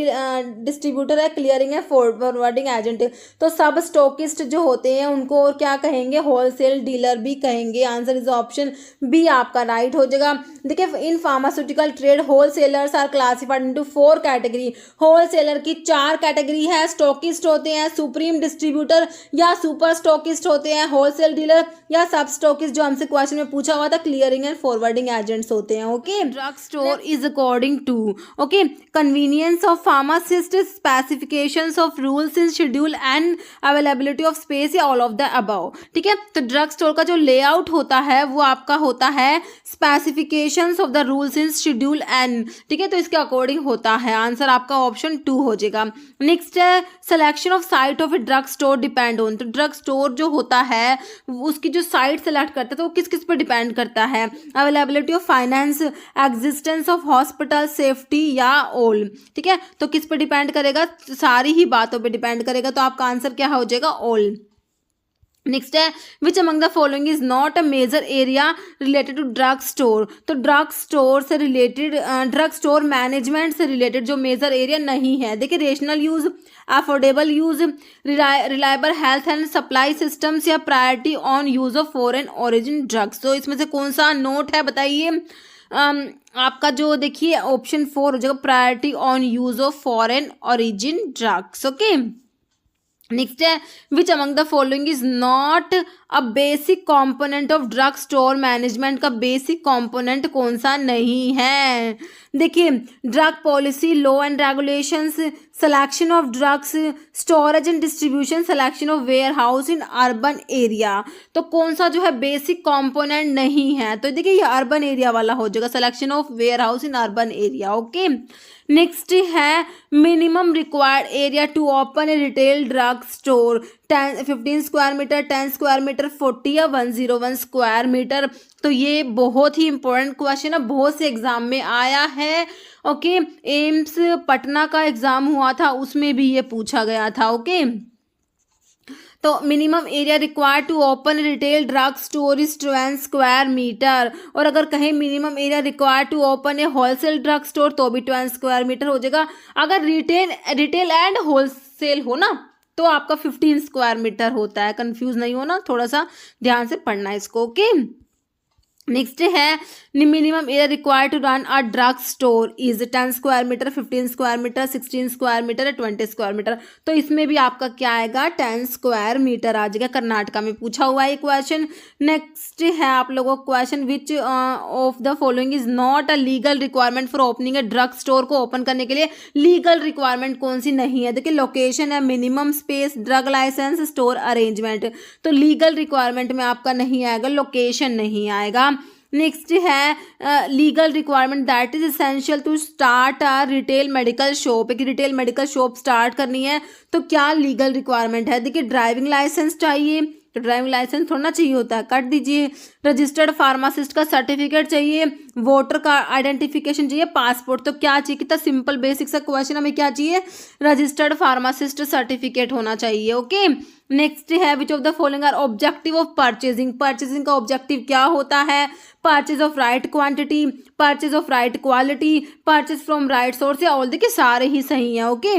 डिस्ट्रीब्यूटर है, क्लियरिंग है, फॉरवर्डिंग एजेंट। तो सब स्टॉकिस्ट जो होते हैं उनको और क्या कहेंगे? होलसेल डीलर भी कहेंगे। आंसर इज ऑप्शन बी आपका राइट हो जाएगा। देखिए in pharmaceutical trade wholesalers are classified into 4 category. Wholesaler की 4 कैटेगरी है। स्टॉकिस्ट होते हैं, सुप्रीम डिस्ट्रीब्यूटर या सुपर स्टॉकिस्ट होते हैं, होलसेल डीलर या सब स्टॉकिस्ट जो हमसे क्वेश्चन में पूछा हुआ था, क्लियरिंग एंड फॉरवर्डिंग एजेंट्स होते हैं। Okay, drug store is according to okay convenience of pharmacist, specifications of rules in schedule and availability of space या ऑल ऑफ द अबव। ठीक है, तो ड्रग स्टोर का जो लेआउट होता है वो आपका होता है specifications of the rules in schedule N. ठीक है, तो इसके अकॉर्डिंग होता है। आंसर आपका ऑप्शन 2 हो जाएगा। नेक्स्ट है selection of site of a drug store depend on. तो ड्रग स्टोर जो होता है उसकी जो साइट सेलेक्ट करता है तो वो किस किस पर डिपेंड करता है? Availability of finance, existence of hospital, safety या ऑल। ठीक है, तो किस पर डिपेंड करेगा? सारी ही बातों पर डिपेंड करेगा। तो आपका आंसर क्या हो जाएगा? ऑल। नेक्स्ट है which among the following is not a major area related to drug store. तो ड्रग स्टोर से रिलेटेड, ड्रग स्टोर मैनेजमेंट से रिलेटेड जो मेजर एरिया नहीं है। देखिए rational use, affordable use, reliable health and supply systems या priority on use of foreign origin drugs. तो इसमें से कौन सा नोट है बताइए? आपका जो देखिए ऑप्शन 4 हो जाएगा, priority on use of foreign origin drugs. Okay, next है which among the following is not a basic component of drug store management. का बेसिक कॉम्पोनेंट कौन सा नहीं है? देखिए drug policy, law and regulations, selection of drugs, storage and distribution, selection of warehouse in urban area. तो कौन सा जो है बेसिक कॉम्पोनेंट नहीं है? तो देखिए ये अर्बन एरिया वाला हो जाएगा, selection of warehouse in urban area. Okay, next है minimum required area to open a retail drug store 15 square metre, 10 square metre, 40 या 101 स्क्वायर मीटर। तो ये बहुत ही इंपॉर्टेंट क्वेश्चन है, बहुत से एग्जाम में आया है। ओके, एम्स पटना का एग्जाम हुआ था उसमें भी ये पूछा गया था। ओके, तो minimum area required to open retail drug store is 12 square metre. और अगर कहें minimum area required to open a wholesale drug store तो भी 12 स्क्वायर मीटर हो जाएगा। अगर रिटेल एंड होलसेल हो ना तो आपका 15 स्क्वायर मीटर होता है। कंफ्यूज नहीं होना, थोड़ा सा ध्यान से पढ़ना इसको। ओके, नेक्स्ट है minimum area required to run a drug store is 10 square metre, 15 square metre, 16 square metre, 20 square metre. तो इसमें भी आपका क्या आएगा? 10 स्क्वायर मीटर आ जाएगा। कर्नाटका में पूछा हुआ है क्वेश्चन। नेक्स्ट है आप लोगों को question which of the following is not a legal requirement for opening A drug store. को ओपन करने के लिए लीगल रिक्वायरमेंट कौन सी नहीं है? देखिए लोकेशन है, minimum space, drug licence, store arrangement. तो लीगल रिक्वायरमेंट में आपका नहीं आएगा, लोकेशन नहीं आएगा। नेक्स्ट है legal requirement that is essential to start a retail medical shop. एक रिटेल मेडिकल शॉप स्टार्ट करनी है तो क्या लीगल रिक्वायरमेंट है? देखिए ड्राइविंग लाइसेंस चाहिए, तो ड्राइविंग लाइसेंस थोड़ा ना चाहिए होता है, काट दीजिए। रजिस्टर्ड फार्मासिस्ट का सर्टिफिकेट चाहिए, वोटर का आइडेंटिफिकेशन चाहिए, पासपोर्ट। तो क्या चाहिए? कितना सिंपल बेसिक सा क्वेश्चन, हमें क्या चाहिए? रजिस्टर्ड फार्मासिस्ट सर्टिफिकेट होना चाहिए। ओके, नेक्स्ट है which of the following are objective of purchasing. Purchasing का ऑब्जेक्टिव क्या होता है? Purchase of right quantity, purchase of right quality, purchase from right source या ऑल। देखिए सारे ही सही है। ओके,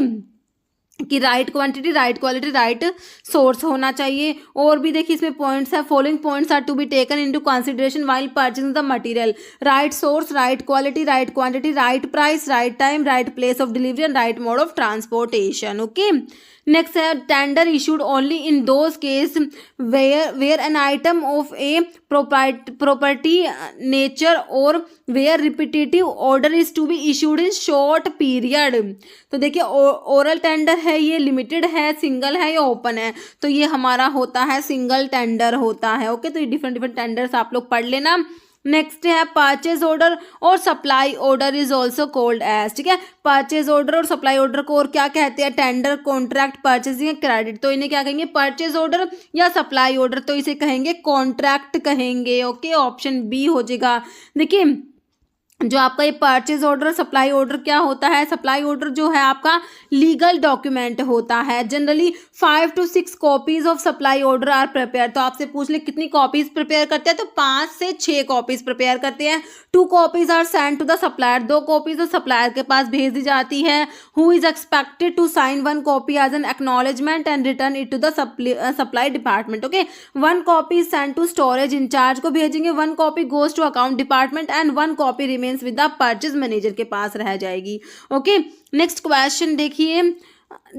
कि right quantity, right quality, right source होना चाहिए। और भी देखिए इसमें पॉइंट्स है, following points are to be taken into consideration while purchasing the material, right source, right quality, right quantity, right price, right time, right place of delivery and right mode of transportation. Okay, next है tender issued only in those case where an item of a property nature और where repetitive order is to be issued in short period. तो देखिए ओरल टेंडर है, ये लिमिटेड है, सिंगल है या ओपन है, तो ये हमारा होता है सिंगल टेंडर होता है। ओके, तो ये डिफरेंट डिफरेंट टेंडर्स आप लोग पढ़ लेना। नेक्स्ट है परचेज ऑर्डर और supply order is also called as, ठीक है, परचेज ऑर्डर और सप्लाई ऑर्डर को और क्या कहते हैं, टेंडर, कॉन्ट्रैक्ट, परचेजिंग, क्रेडिट। तो इन्हें क्या कहेंगे, परचेज ऑर्डर या सप्लाई ऑर्डर, तो इसे कहेंगे कॉन्ट्रैक्ट कहेंगे। ओके, ऑप्शन बी हो जाएगा। देखिए जो आपका ये परचेज ऑर्डर, सप्लाई ऑर्डर क्या होता है, सप्लाई ऑर्डर जो है आपका लीगल डॉक्यूमेंट होता है। Generally 5 to 6 copies of supply order are prepare. तो आपसे पूछ ले कितनी कॉपीज प्रिपेयर करते हैं, तो 5 से 6 कॉपीज प्रिपेयर करते हैं। 2 copies are send to the supplier, 2 copies तो सप्लायर के पास भेज दी जाती है, who is expected to sign 1 copy as an acknowledgement and return it to the supply department. Okay, 1 copy send to storage incharge को भेजेंगे, 1 copy goes to account department and 1 copy remains with the purchase manager के पास रह जाएगी। ओके, नेक्स्ट क्वेश्चन देखिए,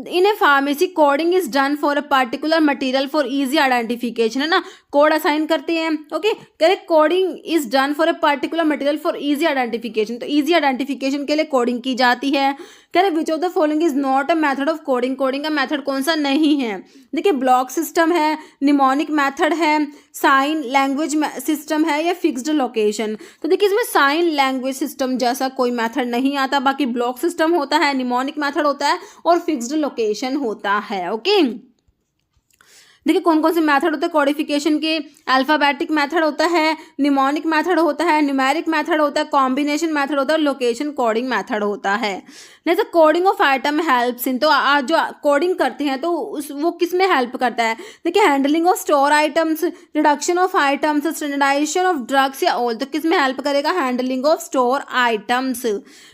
in A pharmacy coding is done for a particular material for easy identification, है ना, कोड असाइन करते हैं। Okay, correct, coding is done for a particular material for easy identification, तो इजी आइडेंटिफिकेशन के लिए कोडिंग की जाती है। कह रहे विच of the following is not a method of coding, coding का मेथड कौन सा नहीं है। देखिए ब्लॉक सिस्टम है, निमोनिक मेथड है, साइन लैंग्वेज सिस्टम है या फिक्स्ड लोकेशन। तो देखिए इसमें साइन लैंग्वेज सिस्टम जैसा कोई मेथड नहीं आता, बाकी ब्लॉक सिस्टम होता है, निमोनिक मेथड होता है और फिक्स्ड लोकेशन होता है। ओके, देखिए कौन कौन से मेथड होते हैं कोडिफिकेशन के, अल्फाबेटिक मेथड होता है, निमोनिक मेथड होता है, न्यूमेरिक मेथड होता है, कॉम्बिनेशन मेथड होता है, लोकेशन कोडिंग मेथड होता है। जैसे coding of item helps in, तो जो कोडिंग करते हैं तो वो किस में हेल्प करता है, देखिए handling of store items, reduction of items, standardisation of drugs या ऑल, तो किस में हेल्प करेगा, handling of store items.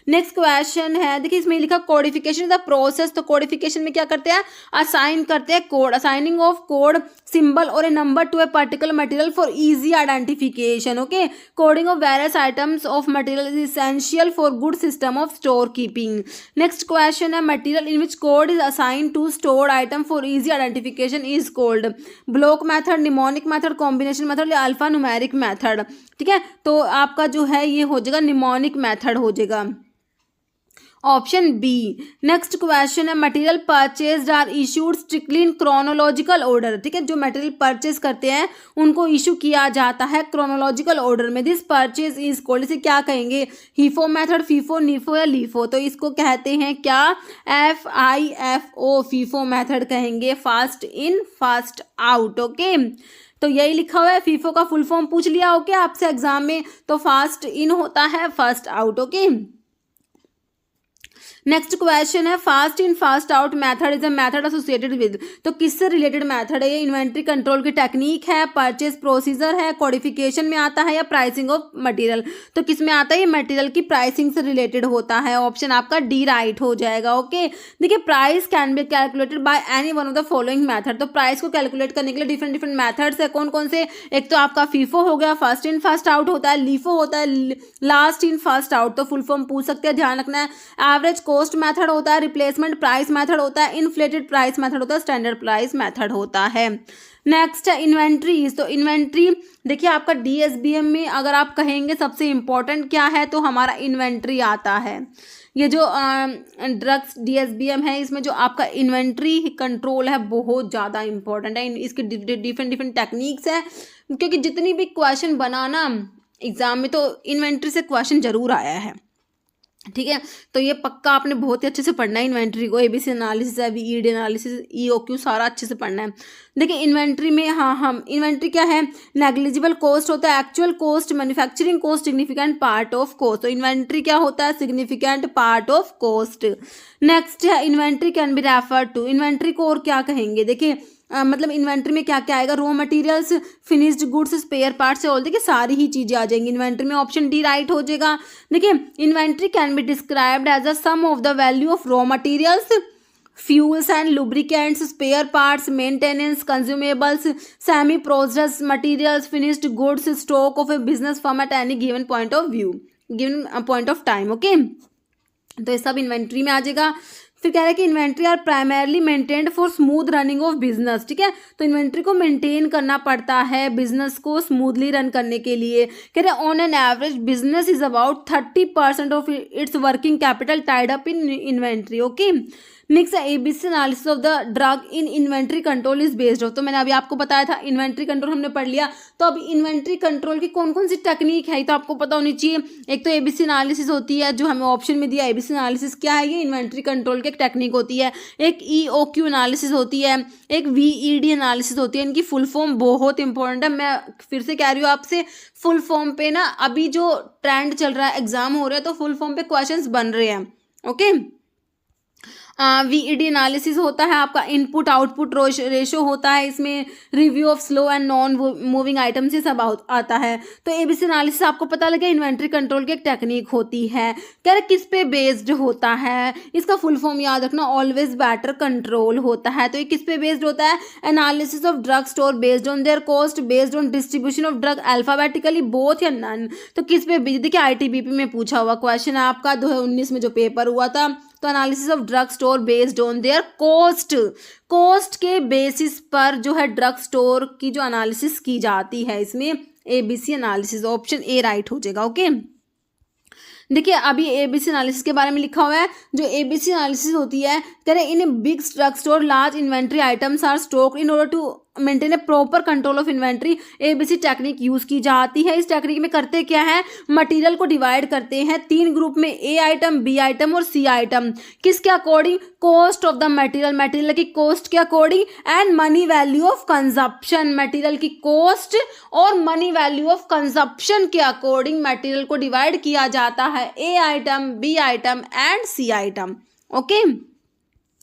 Next question है, देखिए इसमें लिखा कोडिफिकेशन द प्रोसेस, तो कोडिफिकेशन में क्या करते हैं, असाइन करते हैं code, assigning of code, symbol और a number to a particular material for easy identification. Okay, coding of various items of material is essential for good system of store keeping. Next question है, material in which code is assign to stored item for easy identification is called block method, mnemonic method, combination method या अल्फा न्यूमेरिक मेथड। ठीक है, तो आपका जो है ये हो जाएगा निमोनिक मेथड हो जाएगा, ऑप्शन बी। नेक्स्ट क्वेश्चन है, material purchased are issued strictly in chronological order. ठीक है, जो मटेरियल परचेज करते हैं उनको इशू किया जाता है क्रोनोलॉजिकल ऑर्डर में। दिस परचेज इज कॉल्ड, इसे क्या कहेंगे, हीफो मेथड, फीफो, नीफो या लीफो। तो इसको कहते हैं क्या, FIFO, फीफो मेथड कहेंगे, fast in fast out. Okay, तो यही लिखा हुआ है, फीफो का फुल फॉर्म पूछ लिया ओके आपसे एग्जाम में, तो फास्ट इन होता है, fast out. Okay, next question है, fast in fast out method is a method associated with, तो किससे रिलेटेड मेथड है ये, इन्वेंट्री कंट्रोल की टेक्निक है, परचेज प्रोसीजर है, कोडिफिकेशन में आता है या प्राइसिंग ऑफ मटेरियल। तो किस में आता है, ये मटेरियल की प्राइसिंग से रिलेटेड होता है, ऑप्शन आपका डी राइट हो जाएगा। ओके, देखिए price can be calculated by any one of the following method, तो प्राइस को कैलकुलेट करने के लिए डिफरेंट डिफरेंट मेथड्स है, कौन कौन से, एक तो आपका फीफो हो गया, फर्स्ट इन फर्स्ट आउट होता है, लीफो होता है, लास्ट इन फर्स्ट आउट, तो फुल फॉर्म पूछ सकते हैं, ध्यान रखना है। एवरेज कॉस्ट मेथड होता है, रिप्लेसमेंट प्राइस मेथड होता है, इन्फ्लेटेड प्राइस मेथड होता है, स्टैंडर्ड प्राइस मेथड होता है। नेक्स्ट है इन्वेंट्रीज, तो इन्वेंट्री देखिए आपका DSBM में अगर आप कहेंगे सबसे इंपॉर्टेंट क्या है, तो हमारा इन्वेंट्री आता है। ये जो ड्रग्स DSBM है इसमें जो आपका इन्वेंट्री कंट्रोल है बहुत ज़्यादा इंपॉर्टेंट है, इसके डिफरेंट डिफरेंट टेक्निक्स है, क्योंकि जितनी भी क्वेश्चन बनाना एग्जाम में तो इन्वेंट्री से क्वेश्चन जरूर आया है। ठीक है, तो ये पक्का आपने बहुत ही अच्छे से पढ़ना है इन्वेंट्री को, ABC एनालिसिस है, VED एनालिसिस, EOQ सारा अच्छे से पढ़ना है। देखिए इन्वेंट्री में हम इन्वेंट्री क्या है, नेग्लिजिबल कॉस्ट होता है, actual cost, manufacturing cost, significant part of cost. तो इन्वेंट्री क्या होता है, significant part of cost. Next है inventory can be refer to, inventory को और क्या कहेंगे, देखिए मतलब इन्वेंट्री में क्या क्या आएगा, raw materials, finished goods, spare parts से, देखिए सारी ही चीज़ें आ जाएंगी इन्वेंट्री में, ऑप्शन डी राइट हो जाएगा। देखिए inventory can be described as a sum of the value of raw materials, fuels and lubricants, spare parts, maintenance, consumables, semi processed materials, finished goods, stock of a business firm at any given point of view, given point of time. Okay, तो ये सब इन्वेंट्री में आ जाएगा। फिर कह रहा है कि inventory are primarily maintained for smooth running of business. ठीक है, तो इन्वेंट्री को मेंटेन करना पड़ता है बिजनेस को स्मूथली रन करने के लिए। कह रहे हैं on an average business is about 30% of its working capital tied up in inventory. Okay, next ABC analysis of the drug in inventory control is based of, तो मैंने अभी आपको बताया था इन्वेंट्री कंट्रोल हमने पढ़ लिया। तो अब इन्वेंट्री कंट्रोल की कौन कौन सी टेक्निक है तो आपको पता होनी चाहिए। एक तो एबीसी एनालिसिस होती है जो हमें ऑप्शन में दिया, एबीसी एनालिसिस क्या है, ये इन्वेंट्री कंट्रोल की एक टेक्निक होती है। एक ईओक्यू एनालिसिस होती है, एक वीईडी एनालिसिस होती है। इनकी फुल फॉर्म बहुत इंपॉर्टेंट है, मैं फिर से कह रही हूँ आपसे, फुल फॉर्म पे ना अभी जो ट्रेंड चल रहा है, एग्जाम हो रहा है तो फुल फॉर्म पे क्वेश्चंस बन रहे हैं। ओके, वीईडी एनालिसिस होता है आपका इनपुट आउटपुट रेशो होता है, इसमें review of slow and non moving item से सब आता है। तो एबीसी एनालिसिस आपको पता लगे इन्वेंट्री कंट्रोल की एक टेक्निक होती है। कह रहे किस पे बेस्ड होता है, इसका फुल फॉर्म याद रखना, ऑलवेज बेटर कंट्रोल होता है। तो ये किस पे बेस्ड होता है, analysis of drug store based on their cost, based on distribution of drug alphabetically, both या नन। तो किस पे, देखिए आईटीबीपी में पूछा हुआ क्वेश्चन है आपका 2019 में जो पेपर हुआ था। तो analysis of drug store based on their cost के बेसिस पर जो है ड्रग स्टोर की जो एनालिसिस की जाती है, इसमें ABC analysis, option A right हो जाएगा। ओके, देखिए अभी एबीसी एनालिसिस के बारे में लिखा हुआ है। जो एबीसी एनालिसिस होती है, कह रहे in big drug store large inventory items are stocked in order to maintain a proper control of inventory. ABC technique use की जाती है। इस टेक्निक में करते क्या है, मटेरियल को डिवाइड करते हैं 3 ग्रुप में, ए आइटम, बी आइटम और सी आइटम। किसके according, cost of the material, material की कॉस्ट के according, and money value of consumption, material की कॉस्ट और मनी वैल्यू ऑफ कंजप्शन के अकॉर्डिंग मटेरियल को डिवाइड किया जाता है, A item, B item and C item. Okay,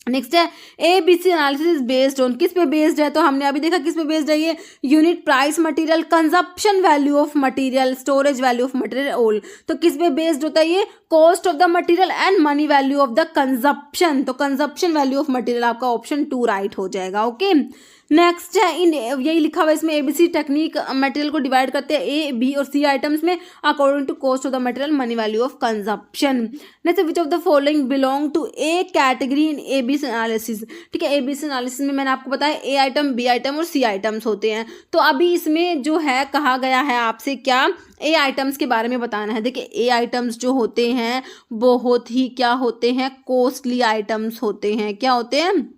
next है एबीसी एनालिसिस बेस्ड ऑन, किस पे बेस्ड है, तो हमने अभी देखा किस पे बेस्ड है ये, unit price material, consumption value of material, storage value of material all. तो किस पे बेस्ड होता है ये, cost of the material and money value of the consumption. तो कंजप्शन वैल्यू ऑफ मटेरियल आपका ऑप्शन 2 राइट हो जाएगा। ओके, नेक्स्ट है इन, यही लिखा हुआ है इसमें, एबीसी टेक्निक मटेरियल को डिवाइड करते हैं ए, बी और सी आइटम्स में according to cost of the material, money value of consumption. Next, which of the following belong to A category in ABC analysis. ठीक है, एबीसी एनालिसिस में मैंने आपको बताया ए आइटम, बी आइटम और सी आइटम्स होते हैं। तो अभी इसमें जो है कहा गया है आपसे क्या, ए आइटम्स के बारे में बताना है। देखिए ए आइटम्स जो होते हैं बहुत ही क्या होते हैं, कॉस्टली आइटम्स होते हैं। क्या होते हैं,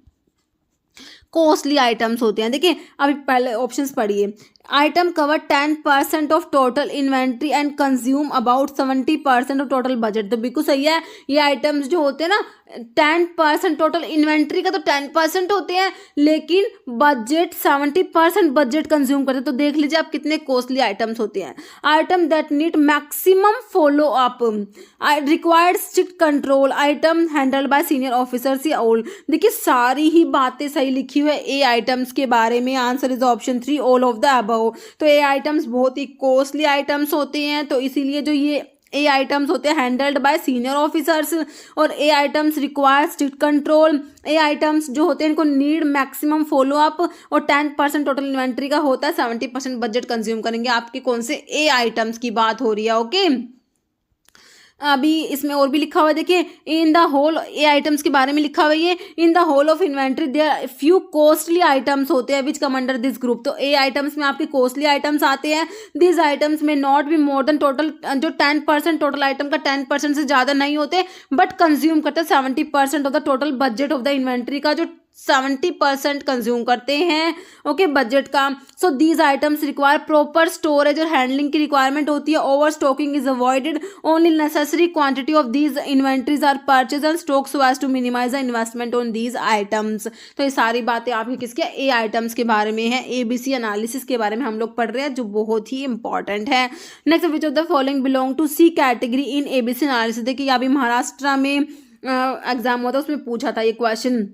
कॉस्टली आइटम्स होते हैं। देखिए अभी पहले ऑप्शंस पढ़िए, item cover 10% of total inventory and consume about 70% of total budget. तो बिल्कुल सही है, ये आइटम्स जो होते हैं ना 10% टोटल इन्वेंट्री का तो 10% होते हैं, लेकिन बजट 70% बजट कंज्यूम करते हैं। तो देख लीजिए आप कितने कॉस्टली आइटम्स होते हैं। Item that need maximum follow up, required strict control, item handled by senior officers या ऑल। देखिए सारी ही बातें सही लिखी हुई है ए आइटम्स के बारे में। Answer is option 3 all of the above. तो ए आइटम्स बहुत ही कॉस्टली आइटम्स होते हैं, तो इसीलिए जो ये ए आइटम्स होते हैं हैंडल्ड बाय सीनियर ऑफिसर्स, और ए आइटम्स रिक्वायर स्ट्रिक्ट कंट्रोल। ए आइटम्स जो होते हैं इनको नीड मैक्सिमम फॉलो अप, और 10% टोटल इन्वेंट्री का होता है, 70% बजट कंज्यूम करेंगे। आपके कौन से ए आइटम्स की बात हो रही है। ओके, अभी इसमें और भी लिखा हुआ है, देखिए in the whole, A items के बारे में लिखा हुआ है ये, in the whole of inventory there few costly items होते हैं which come under this group. तो ए आइटम्स में आपके कॉस्टली आइटम्स आते हैं। This items may not be more than total, जो 10% टोटल आइटम का 10% से ज़्यादा नहीं होते, बट कंज्यूम करते हैं 70% of the total budget of the inventory का, जो 70% कंज्यूम करते हैं। ओके, बजट का। So these items require proper storage और हैंडलिंग की रिक्वायरमेंट होती है। Over stocking is avoided, only necessary quantity of these inventories are purchase and stock so as to minimise the investment on these items. तो ये सारी बातें आपकी किसके, ए आइटम्स के बारे में है। एबीसी एनालिसिस के बारे में हम लोग पढ़ रहे हैं, जो बहुत ही इंपॉर्टेंट है। Next, which of the following belong to C category in ABC analysis. देखिए अभी महाराष्ट्र में एग्जाम हुआ था, उसमें पूछा था ये क्वेश्चन।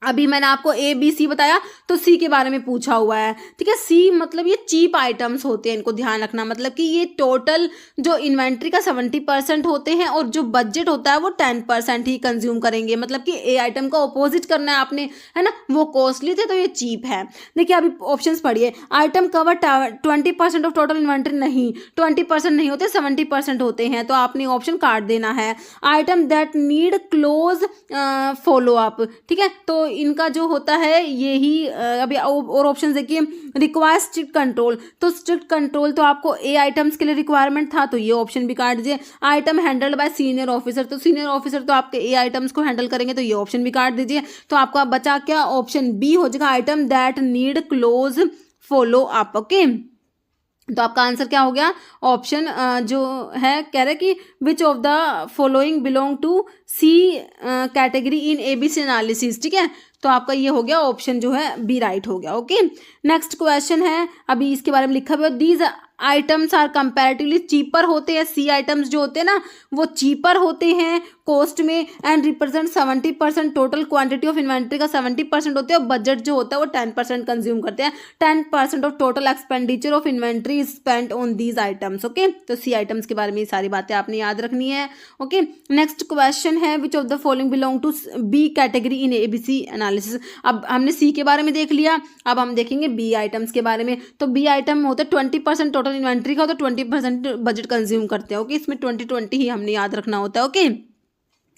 अभी मैंने आपको ए बी सी बताया, तो सी के बारे में पूछा हुआ है, ठीक है। सी मतलब ये चीप आइटम्स होते हैं, इनको ध्यान रखना, मतलब कि ये टोटल जो इन्वेंट्री का 70% होते हैं और जो बजट होता है वो 10% ही कंज्यूम करेंगे, मतलब कि ए आइटम का ऑपोजिट करना है आपने, है ना। वो कॉस्टली थे तो ये चीप है। देखिए अभी ऑप्शंस पढ़िए। Item cover 20% of total inventory, नहीं 20% नहीं होते, 70% होते हैं, तो आपने ऑप्शन काट देना है। Item that need close follow up, ठीक है, तो इनका जो होता है यही अभी और ऑप्शन देखिए। रिक्वायर स्ट्रिक्ट कंट्रोल, तो स्ट्रिक्ट कंट्रोल तो आपको ए आइटम्स के लिए रिक्वायरमेंट था, तो ये ऑप्शन भी काट दीजिए। Item handled by senior officer, तो सीनियर ऑफिसर तो आपके ए आइटम्स को हैंडल करेंगे, तो ये ऑप्शन भी काट दीजिए। तो आपका बचा क्या, ऑप्शन बी हो जाएगा, item that need close follow up. Okay, तो आपका आंसर क्या हो गया, ऑप्शन जो है कह रहे कि which of the following belong to C category in ABC analysis, ठीक है। तो आपका ये हो गया ऑप्शन जो है बी राइट हो गया। ओके, नेक्स्ट क्वेश्चन है, अभी इसके बारे में लिखा हुआ है, these items are comparatively cheaper होते हैं। सी आइटम्स जो होते हैं ना वो चीपर होते हैं कॉस्ट में, and represent 70% total quantity of inventory का 70% होते हैं, और बजट जो होता है वो 10% कंज्यूम करते हैं। 10% of total expenditure of inventory spent on these items. Okay, तो सी आइटम्स के बारे में ये सारी बातें आपने याद रखनी है। ओके, नेक्स्ट क्वेश्चन है, which of the following belong to B category in ABC analysis. अब हमने सी के बारे में देख लिया, अब हम देखेंगे बी आइटम्स के बारे में। तो बी आइटम होता है 20% टोटल इन्वेंट्री का, तो 20% बजट कंज्यूम करते हैं। ओके, इसमें 20-20 ही हमने याद रखना होता है। ओके,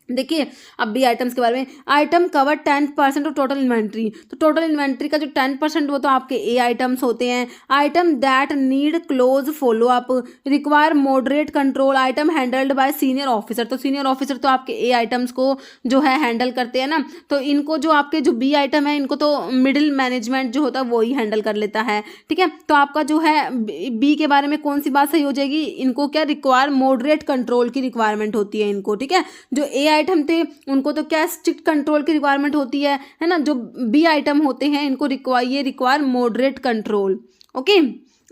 देखिए अब बी आइटम्स के बारे में। Item cover 10% of total inventory, तो टोटल इन्वेंट्री का जो 10% वो तो आपके ए आइटम्स होते हैं। Item that need close follow up, require moderate control, item handled by senior officer, तो सीनियर ऑफिसर तो आपके ए आइटम्स को जो है हैंडल करते हैं ना, तो इनको जो आपके जो बी आइटम है इनको तो मिडिल मैनेजमेंट जो होता है वो ही हैंडल कर लेता है, ठीक है। तो आपका जो है बी के बारे में कौन सी बात सही हो जाएगी, इनको क्या रिक्वायर मॉडरेट कंट्रोल की रिक्वायरमेंट होती है इनको, ठीक है। जो ए आइटम थे उनको तो क्या स्ट्रिक्ट कंट्रोल की रिक्वायरमेंट होती है ना। जो बी आइटम होते हैं इनको रिक्वायर मॉडरेट कंट्रोल। ओके,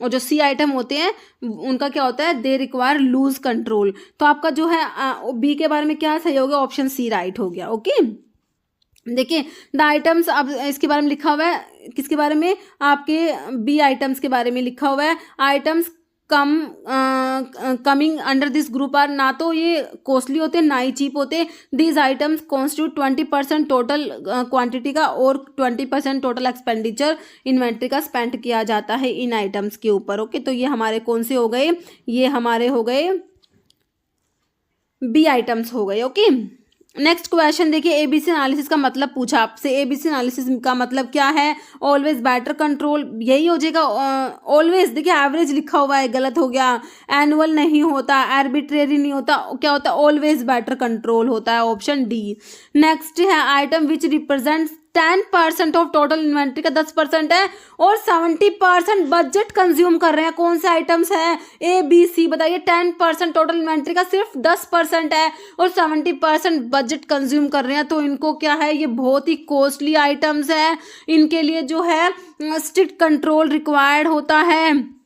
और जो सी आइटम होते हैं उनका क्या होता है, दे रिक्वायर लूज कंट्रोल। तो आपका जो है बी के बारे में क्या सही हो गया, ऑप्शन सी राइट हो गया। ओके, देखिए द आइटम्स, अब इसके बारे में लिखा हुआ है, किसके बारे में, आपके बी आइटम्स के बारे में लिखा हुआ है। Items coming under this group are, ना तो ये कॉस्टली होते ना ही चीप होते। These items constitute 20% total quantity का और 20% टोटल एक्सपेंडिचर इन्वेंट्री का स्पेंड किया जाता है इन आइटम्स के ऊपर। ओके, तो ये हमारे कौन से हो गए, ये हमारे हो गए बी आइटम्स हो गए। ओके, नेक्स्ट क्वेश्चन देखिए, एबीसी एनालिसिस का मतलब पूछा आपसे। एबीसी एनालिसिस का मतलब क्या है, ऑलवेज बेटर कंट्रोल, यही हो जाएगा। ऑलवेज देखिए एवरेज लिखा हुआ है, गलत हो गया। एनुअल नहीं होता, आर्बिट्रेरी नहीं होता, क्या होता है, ऑलवेज बेटर कंट्रोल होता है, ऑप्शन डी। नेक्स्ट है item which represents 10% of total inventory का 10% है और 70% बजट कंज्यूम कर रहे हैं। कौन से आइटम्स हैं, ए बी सी बताइए। 10% टोटल इन्वेंट्री का सिर्फ 10% है और 70% बजट कंज्यूम कर रहे हैं, तो इनको क्या है, ये बहुत ही कॉस्टली आइटम्स है। इनके लिए जो है स्ट्रिक्ट कंट्रोल रिक्वायर्ड होता है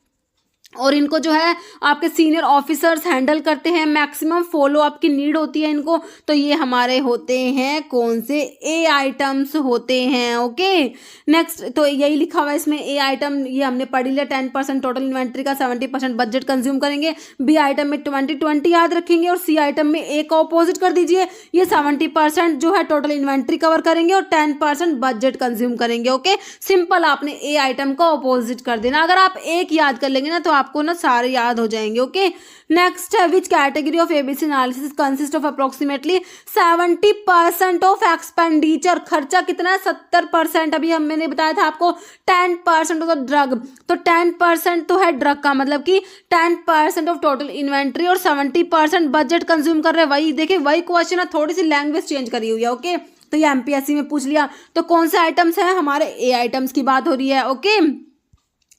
और इनको जो है आपके सीनियर ऑफिसर्स हैंडल करते हैं। मैक्सिमम फॉलो अप की नीड होती है इनको, तो ये हमारे होते हैं कौन से, ए आइटम्स होते हैं। ओके, नेक्स्ट तो यही लिखा हुआ है इसमें, ए आइटम ये हमने पढ़ लिया। 10% टोटल इन्वेंट्री का 70% बजट कंज्यूम करेंगे। बी आइटम में 20-20 याद रखेंगे और सी आइटम में ए का ऑपोजिट कर दीजिए। ये 70% जो है टोटल इन्वेंट्री कवर करेंगे और 10% बजट कंज्यूम करेंगे। ओके, सिंपल, आपने ए आइटम का ऑपोजिट कर देना। अगर आप एक याद कर लेंगे ना तो आपको ना सारे याद हो जाएंगे। ओके, नेक्स्ट है, which category of ABC analysis consist of approximately 70% of expenditure, खर्चा कितना है 70%। अभी मैंने बताया था आपको 10% ऑफ ड्रग, तो 10% तो है ड्रग का, मतलब कि 10% ऑफ टोटल इन्वेंट्री और 70% बजट कंज्यूम कर रहे हैं। वही देखिए, वही क्वेश्चन है, थोड़ी सी लैंग्वेज चेंज करी हुई है। ओके, तो ये एमपीएससी में पूछ लिया। तो कौन से आइटम्स हैं हमारे, ए आइटम्स की बात हो रही है। ओके,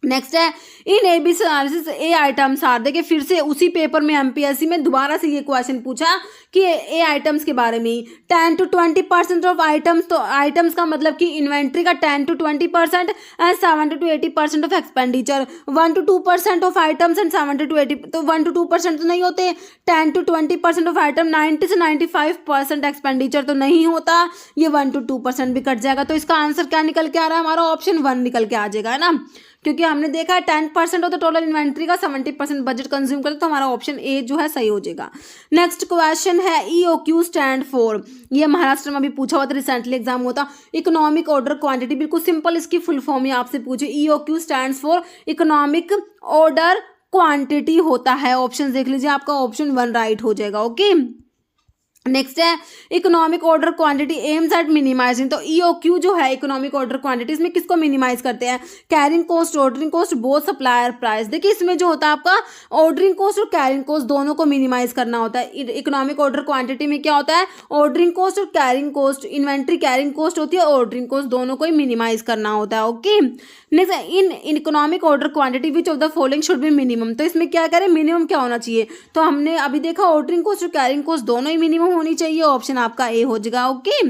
नेक्स्ट है in ABC analysis A items are. देखिए फिर से उसी पेपर में एमपीएससी में दोबारा से ये क्वेश्चन पूछा कि ए आइटम्स के बारे में 10 to 20% ऑफ आइटम्स। तो आइटम्स का मतलब कि इन्वेंट्री का 10 to 20% and 70 to 80% of expenditure. 1 to 2% of items and 70 to 80, तो 1 to 2% तो नहीं होते। 10 to 20% ऑफ आइटम 90 से 95% एक्सपेंडिचर तो नहीं होता, ये 1 to 2% भी कट जाएगा। तो इसका आंसर क्या निकल के आ रहा है, हमारा ऑप्शन 1 निकल के आ जाएगा, है ना, क्योंकि हमने देखा है 10% ऑफ द टोटल इन्वेंट्री का 70% बजट कंज्यूम करते, तो हमारा ऑप्शन ए जो है सही हो जाएगा। नेक्स्ट क्वेश्चन है EOQ स्टैंड फॉर। ये महाराष्ट्र में भी पूछा हुआ था, रिसेंटली एग्जाम होता। इकोनॉमिक ऑर्डर क्वांटिटी, बिल्कुल सिंपल इसकी फुल फॉर्म ही आपसे पूछे। EOQ stand for economic order quantity होता है। ऑप्शन देख लीजिए, आपका ऑप्शन 1 राइट हो जाएगा। ओके, नेक्स्ट है economic order quantity aims at minimising. तो EOQ जो है इकोनॉमिक ऑर्डर क्वांटिटी, इसमें किसको मिनिमाइज करते हैं, carrying cost, ordering cost, both supplier price. देखिए इसमें जो होता है आपका ऑर्डरिंग कॉस्ट और कैरिंग कॉस्ट दोनों को मिनिमाइज करना होता है। इकोनॉमिक ऑर्डर क्वांटिटी में क्या होता है, ऑर्डरिंग कॉस्ट और carrying cost, inventory carrying cost होती है, ऑर्डरिंग कॉस्ट, दोनों को ही मिनिमाइज करना होता है। Okay, next in economic order quantity which of the following should be minimum. तो इसमें क्या करें, मिनिमम क्या होना चाहिए, तो हमने अभी देखा ऑर्डरिंग कॉस्ट और कैरिंग कॉस्ट दोनों ही मिनिमम होनी चाहिए। ऑप्शन आपका ए हो जाएगा। ओके,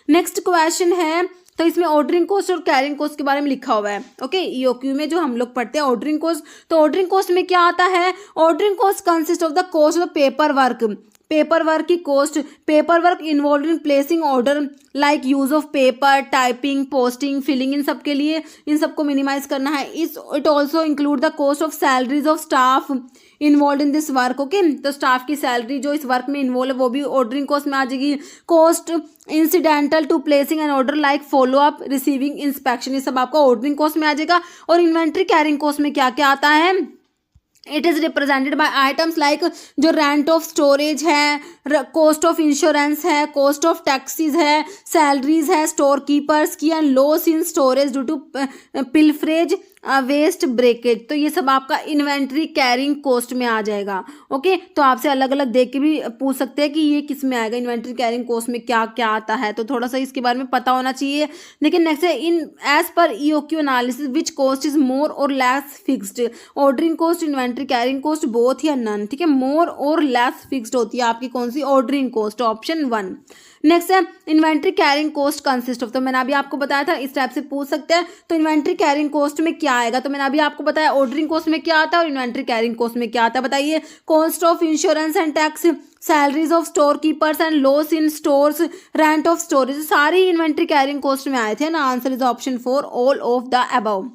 नेक्स्ट क्वेश्चन है, तो इसमें ऑर्डरिंग कॉस्ट और कैरिंग कॉस्ट के बारे में लिखा हुआ है। ओके, EOQ में जो हम लोग पढ़ते हैं ऑर्डरिंग कॉस्ट, तो ऑर्डरिंग कॉस्ट में क्या आता है, ordering cost consist of the cost of paper work, paper work की cost, paper work involve in placing order like use of paper, typing, posting, filing, इन सब के लिए इन सबको मिनिमाइज करना है। It also include the cost of salaries of staff involve in this work. Okay, तो स्टाफ की सैलरी जो इस वर्क में इन्वॉल्व है वो भी ऑर्डरिंग कॉस्ट में आ जाएगी। Cost incidental to placing an order like follow up, receiving, inspection, ये सब आपका ऑर्डरिंग कॉस्ट में आ जाएगा। और इन्वेंट्री कैरिंग कॉस्ट में क्या क्या आता है, it is represented by items like जो रेंट ऑफ स्टोरेज है, कॉस्ट ऑफ इंश्योरेंस है, कॉस्ट ऑफ टैक्सीज है, सैलरीज है स्टोर कीपर्स की, and loss in storage due to pilferage, waste, breakage. तो ये सब आपका इन्वेंट्री कैरिंग कॉस्ट में आ जाएगा। ओके, तो आपसे अलग अलग देख के भी पूछ सकते हैं कि ये किस में आएगा, इन्वेंट्री कैरिंग कॉस्ट में क्या क्या आता है, तो थोड़ा सा इसके बारे में पता होना चाहिए। लेकिन नेक्स्ट है in as per EOQ analysis which cost is more और less fixed, ordering cost, inventory carrying cost, both या नन। ठीक है, मोर और लेस फिक्स्ड होती है आपकी कौन सी, ऑर्डरिंग कॉस्ट, ऑप्शन 1। नेक्स्ट है inventory carrying cost consist of, तो मैंने अभी आपको बताया था इस टाइप से पूछ सकते हैं। तो इन्वेंट्री कैरिंग कॉस्ट में क्या आएगा, तो मैंने अभी आपको बताया ऑर्डरिंग कॉस्ट में क्या आता है और इन्वेंट्री कैरिंग कॉस्ट में क्या आता है, बताइए। Cost of insurance and tax, salaries of store keepers and loss in stores, rent of storage, सारी इन्वेंट्री कैरिंग कॉस्ट में आए थे ना। Answer is option 4, all of the above.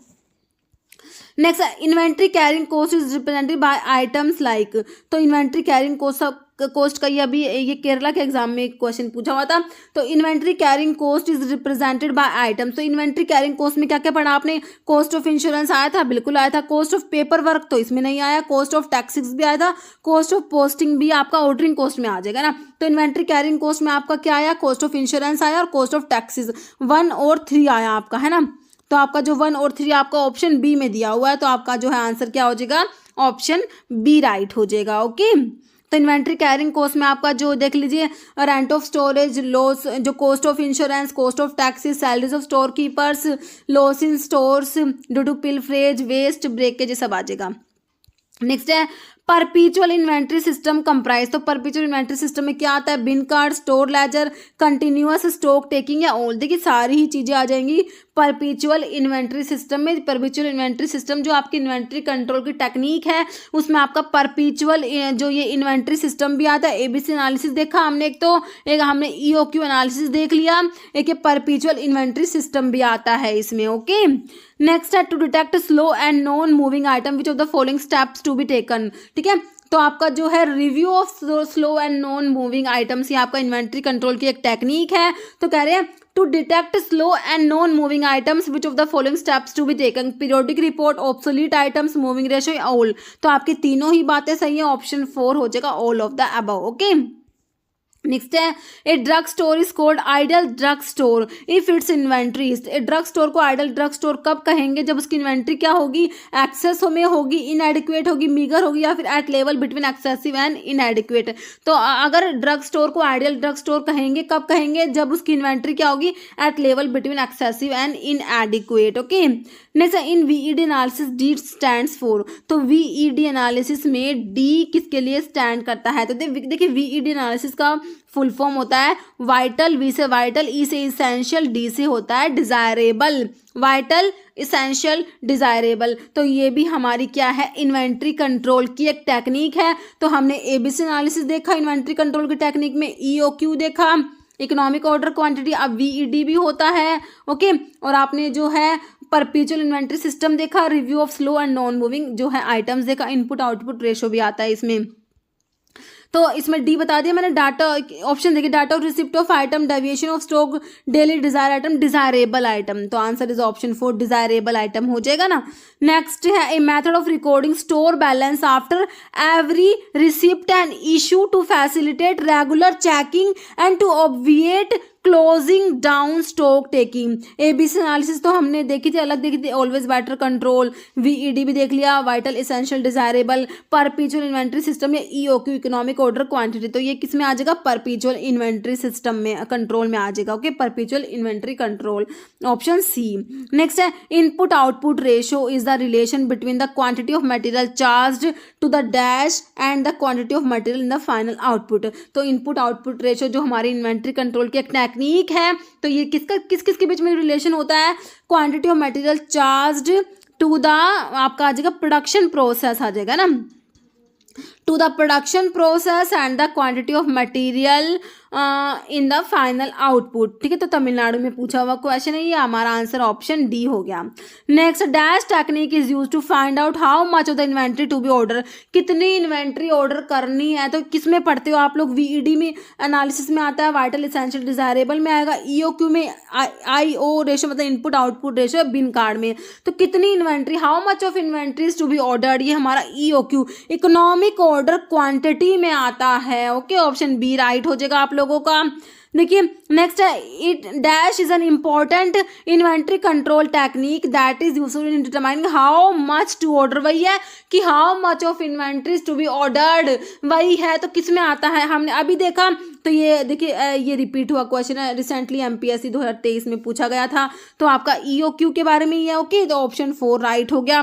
Next inventory carrying cost is represented by items like, तो इन्वेंट्री कैरिंग कॉस्ट का ये केरला के एग्जाम में क्वेश्चन पूछा हुआ था। तो inventory carrying cost is represented by items, तो इन्वेंट्री कैरिंग कॉस्ट में क्या क्या पढ़ा आपने, कॉस्ट ऑफ इंश्योरेंस आया था, बिल्कुल आया था। कॉस्ट ऑफ पेपर वर्क तो इसमें नहीं आया, कॉस्ट ऑफ टैक्सेस भी आया था, कॉस्ट ऑफ पोस्टिंग भी आपका ऑर्डरिंग कॉस्ट में आ जाएगा ना। तो इन्वेंट्री कैरिंग कॉस्ट में आपका क्या आया, कॉस्ट ऑफ इंश्योरेंस आया और कॉस्ट ऑफ टैक्सेस 1 और 3 आया आपका, है ना। तो आपका जो 1 और 3 आपका ऑप्शन बी में दिया हुआ है, तो आपका जो है आंसर क्या हो जाएगा, ऑप्शन बी राइट हो जाएगा। ओके, तो इन्वेंट्री कैरिंग कॉस्ट में आपका जो देख लीजिए रेंट ऑफ स्टोरेज, लॉस, जो cost of insurance, cost of taxes, salaries of store keepers, loss in stores due to pilferage, waste, breakage, ये सब आ जाएगा। नेक्स्ट है परपीचुअल इन्वेंट्री सिस्टम कंप्राइज, तो परपीचुअल इन्वेंट्री सिस्टम में क्या आता है, bin card, store ledger, continuous stock taking या ऑल, देखिए सारी ही चीजें आ जाएंगी परपीचुअल इन्वेंट्री सिस्टम में। परपीचुअल इन्वेंट्री सिस्टम जो आपकी इन्वेंट्री कंट्रोल की टेक्निक है उसमें आपका परपीचुअल जो ये इन्वेंट्री सिस्टम भी आता है। ABC एनालिसिस देखा हमने, एक हमने EOQ एनालिसिस देख लिया, एक ये परपीचुअल इन्वेंट्री सिस्टम भी आता है इसमें। ओके, नेक्स्ट है to detect slow and non moving item which of the following steps to be taken. ठीक है, तो आपका जो है review of slow and non moving items, ये आपका इन्वेंट्री कंट्रोल की एक टेक्निक है। तो कह रहे हैं to detect slow and non moving items which of the following steps to be taken, periodic report, obsolete items, moving ratio, all. तो आपकी तीनों ही बातें सही है, ऑप्शन 4 हो जाएगा, all of the above. Okay, next है a drug store is called ideal drug store if its inventory. A drug store को आइडल ड्रग स्टोर कब कहेंगे? जब उसकी इन्वेंट्री क्या होगी? एक्सेस में होगी, इनएडिक्वेट होगी, मीगर होगी, या फिर at level between excessive and inadequate. तो अगर ड्रग स्टोर को आइडल ड्रग स्टोर कहेंगे कब कहेंगे? जब उसकी इन्वेंट्री क्या होगी? At level between excessive and inadequate. Okay, next in VED analysis D stands for. तो वीईडी एनालिसिस में डी किसके लिए स्टैंड करता है? तो देखिए वीईडी एनालिसिस का फुल फॉर्म होता है वाइटल, वी से वाइटल, ई से इसेंशियल, डी से होता है डिजायरेबल। Vital, essential, desirable. तो ये भी हमारी क्या है? इन्वेंट्री कंट्रोल की एक टेक्निक है। तो हमने एबीसी एनालिसिस देखा इन्वेंट्री कंट्रोल की टेक्निक में, ईओक्यू देखा, इकोनॉमिक ऑर्डर क्वांटिटी, अब वीईडी भी होता है। ओके, और आपने जो है परपेचुअल इन्वेंट्री सिस्टम देखा, review of slow and non moving जो है आइटम्स देखा, इनपुट आउटपुट रेशो भी आता है इसमें। तो इसमें डी बता दिया मैंने। डाटा ऑप्शन देखिए, data of receipt of item, deviation of stock, daily desire item, desirable item. तो answer is option 4 desirable item हो जाएगा ना। नेक्स्ट है a method of recording store balance after every receipt and issue to facilitate regular checking and to obviate closing down stock taking. ABC analysis तो हमने देखी थी, अलग देखी थी, ऑलवेज बेटर कंट्रोल, वीईडी भी देख लिया, vital, essential, desirable, perpetual inventory system या ईओक्यू इकोनॉमिक ऑर्डर क्वांटिटी। तो ये किस में आ जाएगा? परपेचुअल इन्वेंट्री सिस्टम में, कंट्रोल में आ जाएगा। Okay, perpetual inventory control, option C. Next है input output ratio is the relation between the quantity of material charged to the dash and the quantity of material in the final output. तो इनपुट आउटपुट रेशो जो हमारी इन्वेंट्री कंट्रोल की एक टेक्निक है, तो ये किस के बीच में रिलेशन होता है? Quantity of material charged to the आपका आ जाएगा प्रोडक्शन प्रोसेस आ जाएगा ना, to the production process and the quantity of material in the final output. ठीक है, तो तमिलनाडु में पूछा हुआ क्वेश्चन है, ये हमारा आंसर ऑप्शन डी हो गया। Next, dash technique is use to find out how much of the inventory to be order. कितनी इन्वेंट्री ऑर्डर करनी है? तो किस में पढ़ते हो आप लोग? वीईडी में एनालिसिस में आता है, वाइटल, इसेंशियल, डिजायरेबल में आएगा, ईओक्यू में आईओ रेशो मतलब input output ratio, bin card में। तो कितनी inventory, how much of inventories to be ordered, ये हमारा ईओक्यू इकोनॉमिक ऑर्डर क्वांटिटी में आता है। ओके, ऑप्शन बी राइट हो जाएगा आप लोगों का। देखिए नेक्स्ट है it dash is an important inventory control technique that is useful in determining how much to order. वही है कि how much of inventories to be ordered, वही है। तो किस में आता है? हमने अभी देखा, तो ये देखिए ये रिपीट हुआ क्वेश्चन है, रिसेंटली एमपीएससी 2023 में पूछा गया था। तो आपका ईओक्यू के बारे में ही है। ओके, तो ऑप्शन 4 राइट हो गया।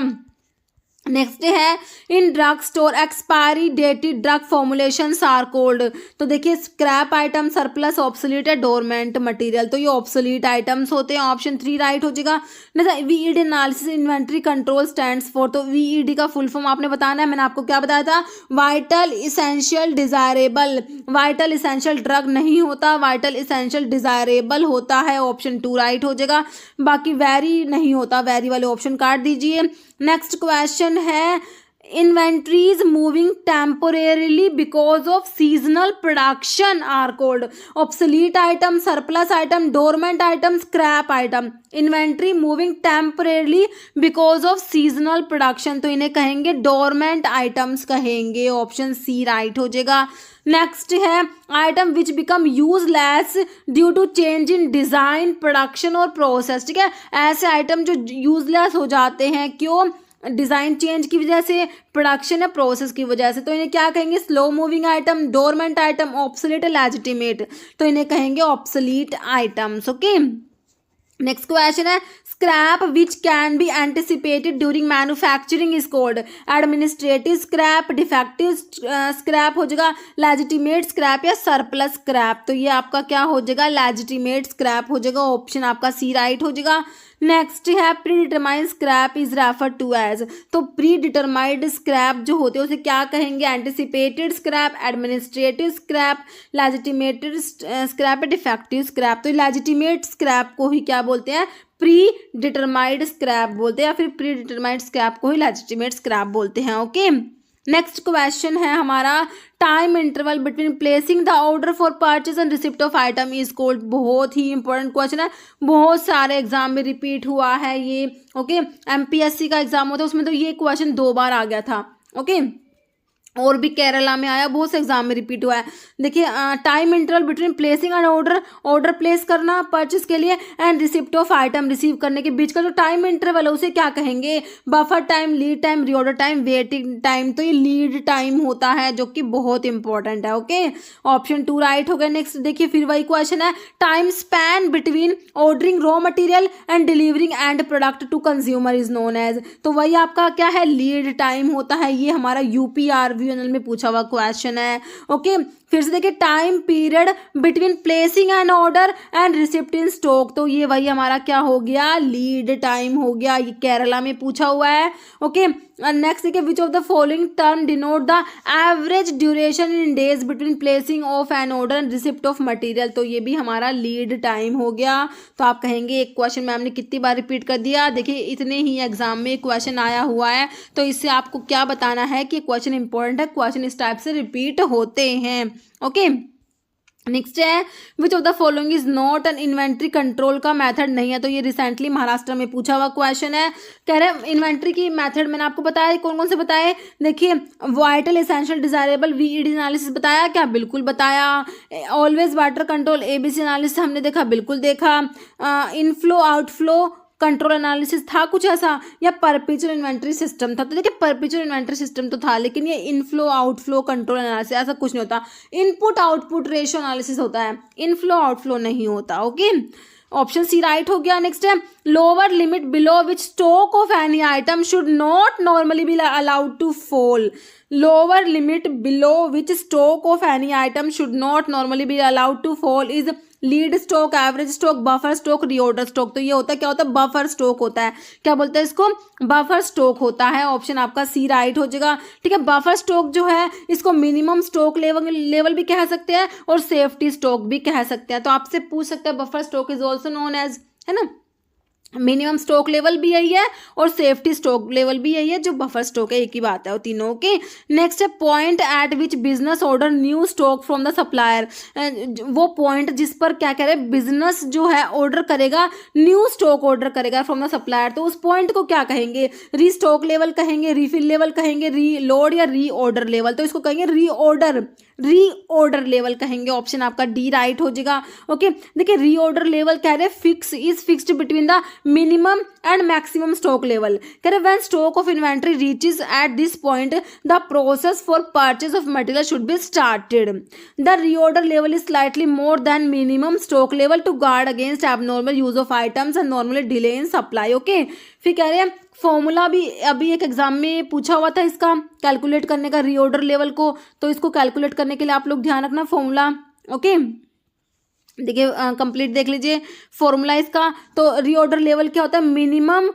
नेक्स्ट है in drug store expiry dated drug formulations are called. तो देखिए स्क्रैप आइटम, सरप्लस, ऑब्सोलीट है, डोरमेंट मटेरियल। तो ये ऑब्सोलीट आइटम्स होते हैं, ऑप्शन 3 राइट हो जाएगा। VED analysis inventory control stands for. तो वीईडी का फुल फॉर्म आपने बताना है, मैंने आपको क्या बताया था? Vital, essential, desirable. Vital essential drug नहीं होता, वाइटल इसेंशियल डिजायरेबल होता है, ऑप्शन 2 राइट हो जाएगा। बाकी वेरी नहीं होता, वेरी वाले ऑप्शन काट दीजिए। नेक्स्ट क्वेश्चन है inventories moving temporarily because of seasonal production are called. Obsolete item, surplus item, dormant item, scrap item. Inventory moving temporarily because of seasonal production, तो इन्हें कहेंगे डोरमेंट आइटम्स कहेंगे, ऑप्शन सी राइट हो जाएगा। नेक्स्ट है item which become useless due to change in design, production और प्रोसेस। ठीक है, ऐसे आइटम जो यूजलेस हो जाते हैं, क्यों? डिजाइन चेंज की वजह से, प्रोडक्शन या प्रोसेस की वजह से। तो इन्हें क्या कहेंगे? Slow moving item, dormant item, obsolete, legitimate. तो इन्हें कहेंगे obsolete items. Okay, next question है scrap which can be anticipated during manufacturing is called. Administrative scrap, defective scrap हो जाएगा, लेजिटिमेट स्क्रैप या सरप्लस स्क्रैप। तो ये आपका क्या हो जाएगा? लेजिटिमेट स्क्रैप हो जाएगा, ऑप्शन आपका सी राइट हो जाएगा। नेक्स्ट है pre determined scrap is refer to as. तो प्री डिटरमाइंड स्क्रैप जो होते हैं उसे क्या कहेंगे? Anticipated scrap, administrative scrap, legitimated scrap, defective scrap. तो लेजिटिमेट स्क्रैप को ही क्या बोलते हैं? प्री डिटरमाइंड स्क्रैप बोलते हैं, या फिर प्री डिटरमाइंड स्क्रैप को ही लेजिटिमेट स्क्रैप बोलते हैं। ओके, नेक्स्ट क्वेश्चन है हमारा time interval between placing the order for purchase and receipt of item is called. बहुत ही इंपॉर्टेंट क्वेश्चन है, बहुत सारे एग्जाम में रिपीट हुआ है ये। ओके, एमपीएससी का एग्जाम होता है उसमें तो ये क्वेश्चन 2 बार आ गया था। ओके, और भी केरला में आया, बहुत से एग्जाम में रिपीट हुआ है। देखिए time interval between placing and order place करना परचेस के लिए and receipt of item receive करने के बीच का जो टाइम इंटरवल है उसे क्या कहेंगे? Buffer time, lead time, reorder time, waiting time. तो ये लीड टाइम होता है जो कि बहुत इंपॉर्टेंट है। ओके, ऑप्शन 2 राइट हो गया। नेक्स्ट देखिए फिर वही क्वेश्चन है, time span between ordering raw material and delivering end product to consumer is known as. तो वही आपका क्या है? लीड टाइम होता है। ये हमारा यूपीआरवी में पूछा हुआ क्वेश्चन है। ओके, फिर से देखिए time period between placing an order and receipt in stock. तो ये वही हमारा क्या हो गया? लीड टाइम हो गया। ये केरला में पूछा हुआ है। ओके, नेक्स्ट देखिए which of the following term denote the average duration in days between placing of an order and receipt of material. तो ये भी हमारा लीड टाइम हो गया। तो आप कहेंगे एक क्वेश्चन मैम ने कितनी बार रिपीट कर दिया? देखिए इतने ही एग्जाम में क्वेश्चन आया हुआ है, तो इससे आपको क्या बताना है कि क्वेश्चन इंपॉर्टेंट है, क्वेश्चन इस टाइप से रिपीट होते हैं। ओके, नेक्स्ट है which of the following is not an inventory control का मेथड नहीं है। तो ये रिसेंटली महाराष्ट्र में पूछा हुआ क्वेश्चन है। कह रहे हैं इन्वेंट्री की मेथड मैंने आपको बताया, कौन कौन से बताए? देखिए vital, essential, desirable, VED analysis बताया क्या? बिल्कुल बताया। Always water control, ABC analysis हमने देखा, बिल्कुल देखा। इनफ्लो आउटफ्लो कंट्रोल एनालिसिस था कुछ ऐसा, या परपेचुअल इन्वेंट्री सिस्टम था? तो देखिए परपेचुअल इन्वेंट्री सिस्टम तो था, लेकिन ये इनफ्लो आउटफ्लो कंट्रोल एनालिसिस ऐसा कुछ नहीं होता। इनपुट आउटपुट रेशियो एनालिसिस होता है, इनफ्लो आउटफ्लो नहीं होता। ओके, ऑप्शन सी राइट हो गया। नेक्स्ट है lower limit below which stock of any item should not normally be allowed to fall. Lower limit below which stock of any item should not normally be allowed to fall is lead stock, average stock, buffer stock, reorder stock. तो ये होता है क्या होता है? बफर स्टॉक होता है। क्या बोलते हैं इसको? बफर स्टॉक होता है। ऑप्शन आपका सी राइट हो जाएगा। ठीक है, बफर स्टॉक जो है इसको मिनिमम स्टॉक लेवल भी कह सकते हैं और सेफ्टी स्टॉक भी कह सकते हैं। तो आपसे पूछ सकते हैं buffer stock is also known as, है ना, मिनिमम स्टॉक लेवल भी यही है और सेफ्टी स्टॉक लेवल भी यही है, जो बफर स्टॉक है एक ही बात है वो तीनों। ओके, नेक्स्ट है point eight which business order new stock from the supplier. वो पॉइंट जिस पर क्या कह रहे हैं बिजनेस जो है ऑर्डर करेगा, न्यू स्टॉक ऑर्डर करेगा फ्रॉम द सप्लायर, तो उस पॉइंट को क्या कहेंगे? रीस्टॉक लेवल कहेंगे, रीफिल लेवल कहेंगे, रीलोड या रीऑर्डर लेवल? तो इसको कहेंगे रीऑर्डर लेवल कहेंगे। ऑप्शन आपका डी राइट हो जाएगा। ओके, देखिए रीऑर्डर लेवल कह रहे हैं fixed between the minimum and maximum stock level. कह रहे when stock of inventory reaches at this point the process for purchase of material should be started. The reorder level is slightly more than minimum stock level to guard against abnormal use of items and normally delay in supply. Okay, फिर कह रहे हैं फॉर्मूला भी अभी एक एग्जाम में पूछा हुआ था इसका कैलकुलेट करने का रीऑर्डर लेवल को, तो इसको कैलकुलेट करने के लिए आप लोग ध्यान रखना फॉर्मूला। ओके, देखिए कंप्लीट देख लीजिए फॉर्मूला इसका। तो रीऑर्डर लेवल क्या होता है? Minimum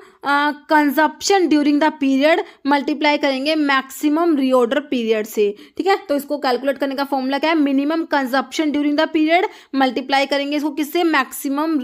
consumption during the period multiply करेंगे मैक्सिमम रीऑर्डर पीरियड से। ठीक है, तो इसको कैलकुलेट करने का फॉर्मूला क्या है? Minimum consumption during the period multiply करेंगे इसको किससे? मैक्सिमम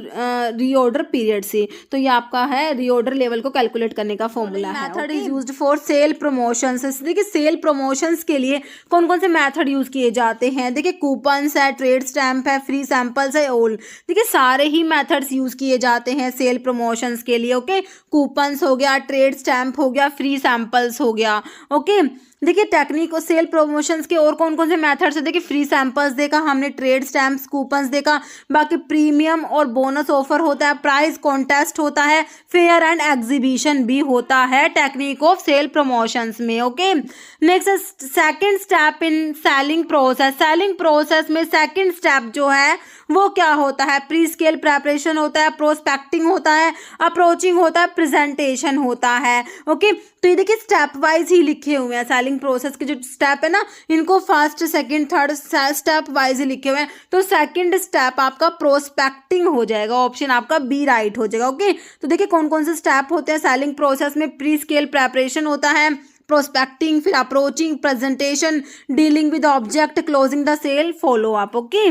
रीऑर्डर पीरियड से। तो ये आपका है रीऑर्डर लेवल को कैलकुलेट करने का फॉर्मूला है। Method is used for sale promotions. देखिए सेल प्रमोशंस के लिए कौन कौन से मेथड यूज किए जाते हैं? देखिए कूपन्स है, ट्रेड स्टैम्प है, फ्री सैंपल्स है, ऑल। देखिए सारे ही मेथड्स यूज किए जाते हैं सेल प्रमोशंस के लिए। ओके, कूपन्स हो गया, ट्रेड स्टैम्प हो गया, फ्री सैंपल्स हो गया। ओके, देखिए टेक्निक और सेल प्रमोशंस के और कौन कौन से मेथड्स है? देखिए फ्री सैंपल्स देखा हमने, ट्रेड स्टैम्प्स, कूपन्स देखा, बाकी प्रीमियम और बोनस ऑफर होता है, प्राइस कॉन्टेस्ट होता है, फेयर एंड एग्जीबिशन भी होता है टेक्निक ऑफ सेल प्रमोशंस में। Okay, next second step in selling process. Selling process में सेकंड स्टेप जो है वो क्या होता है? प्री स्केल प्रेपरेशन होता है, प्रोस्पेक्टिंग होता है, अप्रोचिंग होता है, प्रेजेंटेशन होता है। ओके, तो ये देखिए स्टेप वाइज ही लिखे हुए हैं सेलिंग प्रोसेस के जो स्टेप है ना, इनको first second third step wise ही लिखे हुए हैं। तो सेकंड स्टेप आपका प्रोस्पेक्टिंग हो जाएगा। ऑप्शन आपका बी राइट हो जाएगा। ओके, तो देखिए कौन कौन से स्टेप होते हैं सेलिंग प्रोसेस में? प्री स्केल प्रेपरेशन होता है, प्रोस्पेक्टिंग, फिर approaching, presentation, dealing with object, closing the sale, follow up. Okay,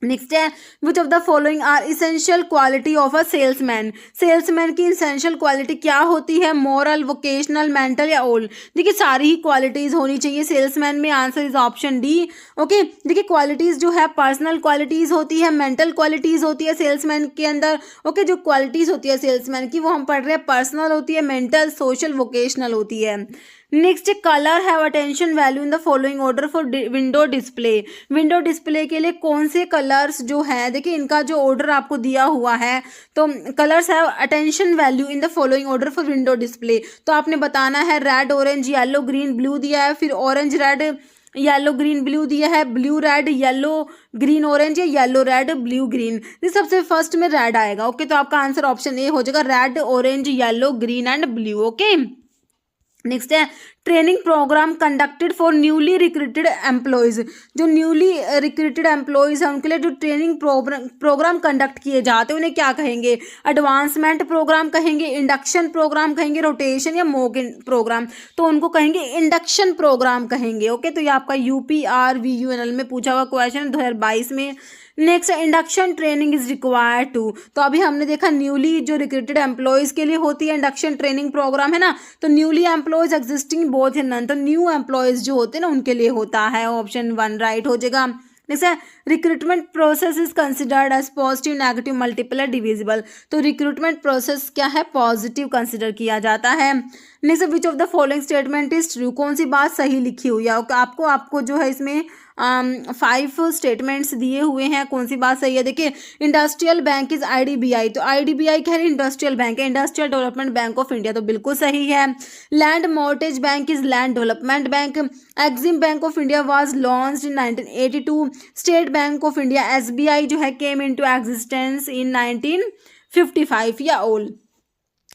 next है which of the following are essential quality of a salesman. Salesman की इसेंशियल क्वालिटी क्या होती है? मॉरल, वोकेशनल, मेंटल या ऑल? देखिए सारी ही क्वालिटीज होनी चाहिए सेल्समैन में। Answer is option D. Okay, देखिए क्वालिटीज जो है पर्सनल क्वालिटीज होती है, मेंटल क्वालिटीज होती है सेल्समैन के अंदर। ओके, जो क्वालिटीज होती है सेल्समैन की वो हम पढ़ रहे हैं पर्सनल होती है, मेंटल, सोशल, वोकेशनल होती है। Next, colour have attention value in the following order for window display. Window display के लिए कौन से कलर्स जो है, देखिए इनका जो ऑर्डर आपको दिया हुआ है, तो colours have attention value in the following order for window display, तो आपने बताना है red orange yellow green blue दिया है, फिर orange red yellow green blue दिया है, blue red yellow green orange या येलो रेड ब्लू ग्रीन। ये सबसे फर्स्ट में रेड आएगा। ओके, तो आपका आंसर ऑप्शन ए हो जाएगा, red orange yellow green and blue. Okay, next है training program conducted for newly recruited employees. जो न्यूली रिक्रूटेड एम्प्लॉयज़ हैं उनके लिए जो ट्रेनिंग प्रोग्राम कंडक्ट किए जाते हैं उन्हें क्या कहेंगे? एडवांसमेंट प्रोग्राम कहेंगे, इंडक्शन प्रोग्राम कहेंगे, रोटेशन या मॉक प्रोग्राम, तो उनको कहेंगे इंडक्शन प्रोग्राम कहेंगे। ओके, तो ये आपका UPRVUNL में पूछा हुआ क्वेश्चन 2022 में। Next, induction training is required to, तो अभी हमने देखा न्यूली जो रिक्रूटेड एम्प्लॉयज़ के लिए होती है इंडक्शन ट्रेनिंग प्रोग्राम, है ना, तो newly employees existing both in none, तो न्यू एम्प्लॉयज़ जो होते हैं ना उनके लिए होता है। ऑप्शन 1 राइट हो जाएगा। नेक्स्ट है recruitment process is considered as positive negative multiple divisible, तो रिक्रूटमेंट प्रोसेस क्या है? पॉजिटिव कंसिडर किया जाता है। Next, which of the following statement is true, कौन सी बात सही लिखी हुई है? आपको जो है इसमें 5 स्टेटमेंट्स दिए हुए हैं, कौन सी बात सही है? देखिए, इंडस्ट्रियल बैंक इज IDBI, तो IDBI कह रही इंडस्ट्रियल बैंक है, industrial development bank of India, तो बिल्कुल सही है। Land mortgage bank is land development bank. Exim bank of India was launched in 1982। State bank of India SBI जो है केम इनटू एग्जिस्टेंस इन 1955 या ऑल।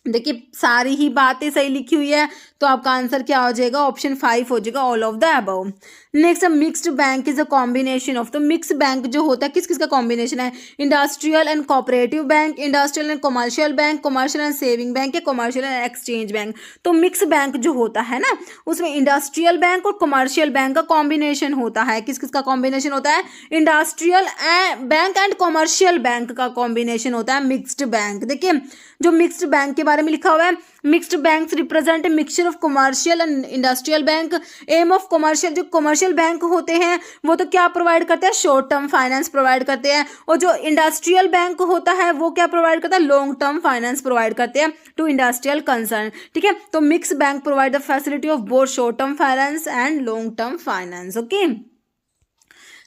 देखिए सारी ही बातें सही लिखी हुई है, तो आपका आंसर क्या हो जाएगा? ऑप्शन 5 हो जाएगा, all of the above. Next, mixed bank is a combination of, तो मिक्स बैंक जो होता है किस किस का कॉम्बिनेशन है? Industrial and cooperative bank, industrial and commercial bank, commercial and saving bank या कमर्शियल एंड एक्सचेंज बैंक। तो मिक्स बैंक जो होता है ना उसमें इंडस्ट्रियल बैंक और कमर्शियल बैंक का कॉम्बिनेशन होता है। किस किस का कॉम्बिनेशन होता है? Industrial bank and commercial bank का कॉम्बिनेशन होता है मिक्स्ड बैंक। देखिए जो मिक्स्ड बैंक के बारे में लिखा हुआ है, mixed banks represent a mixture of commercial and industrial bank. Aim of commercial, जो कमर्शियल बैंक होते हैं वो तो क्या प्रोवाइड करते हैं? शॉर्ट टर्म फाइनेंस प्रोवाइड करते हैं, और जो इंडस्ट्रियल बैंक होता है वो क्या प्रोवाइड करता है? लॉन्ग टर्म फाइनेंस प्रोवाइड करते हैं टू इंडस्ट्रियल कंसर्न। ठीक है, तो mix bank provide the facility of both short term finance and long term finance. Okay,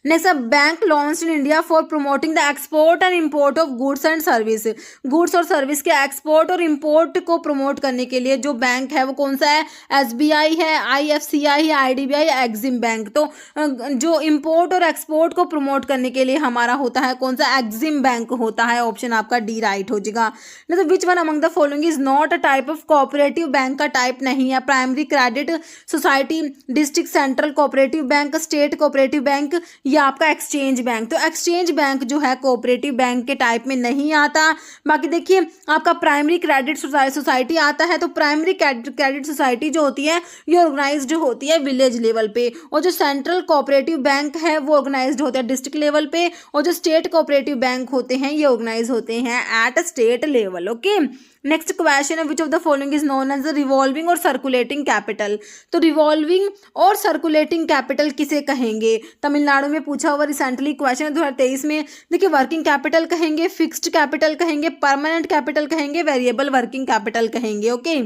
next, bank launched in India for promoting the export and import of goods and service. Goods और सर्विस के एक्सपोर्ट और इंपोर्ट को प्रमोट करने के लिए जो बैंक है वो कौन सा है? SBI है, IFCI है, IDBI या एक्सिम बैंक। तो जो इंपोर्ट और एक्सपोर्ट को प्रमोट करने के लिए हमारा होता है कौन सा? एक्सिम बैंक होता है। ऑप्शन आपका डी राइट हो जाएगा। नहीं तो विच one among the following is not a type of cooperative bank का टाइप नहीं है? Primary credit society, district central cooperative bank, state cooperative bank या आपका एक्सचेंज बैंक। तो एक्सचेंज बैंक जो है कोऑपरेटिव बैंक के टाइप में नहीं आता। बाकी देखिए आपका प्राइमरी क्रेडिट सोसाइटी आता है, तो प्राइमरी क्रेडिट सोसाइटी जो होती है ये ऑर्गेनाइज्ड होती है विलेज लेवल पे, और जो सेंट्रल कोऑपरेटिव बैंक है वो ऑर्गेनाइज्ड होता है डिस्ट्रिक्ट लेवल पे, और जो स्टेट कोऑपरेटिव बैंक होते हैं ये ऑर्गेनाइज होते हैं at state level. Okay, next question है which of the following is known as revolving और सर्कुलेटिंग कैपिटल। तो रिवॉल्विंग और सर्कुलेटिंग कैपिटल किसे कहेंगे? तमिलनाडु में पूछा हुआ रिसेंटली क्वेश्चन 2023 में। देखिए वर्किंग कैपिटल कहेंगे, फिक्स्ड कैपिटल कहेंगे, परमानेंट कैपिटल कहेंगे, वेरिएबल वर्किंग कैपिटल कहेंगे। ओके,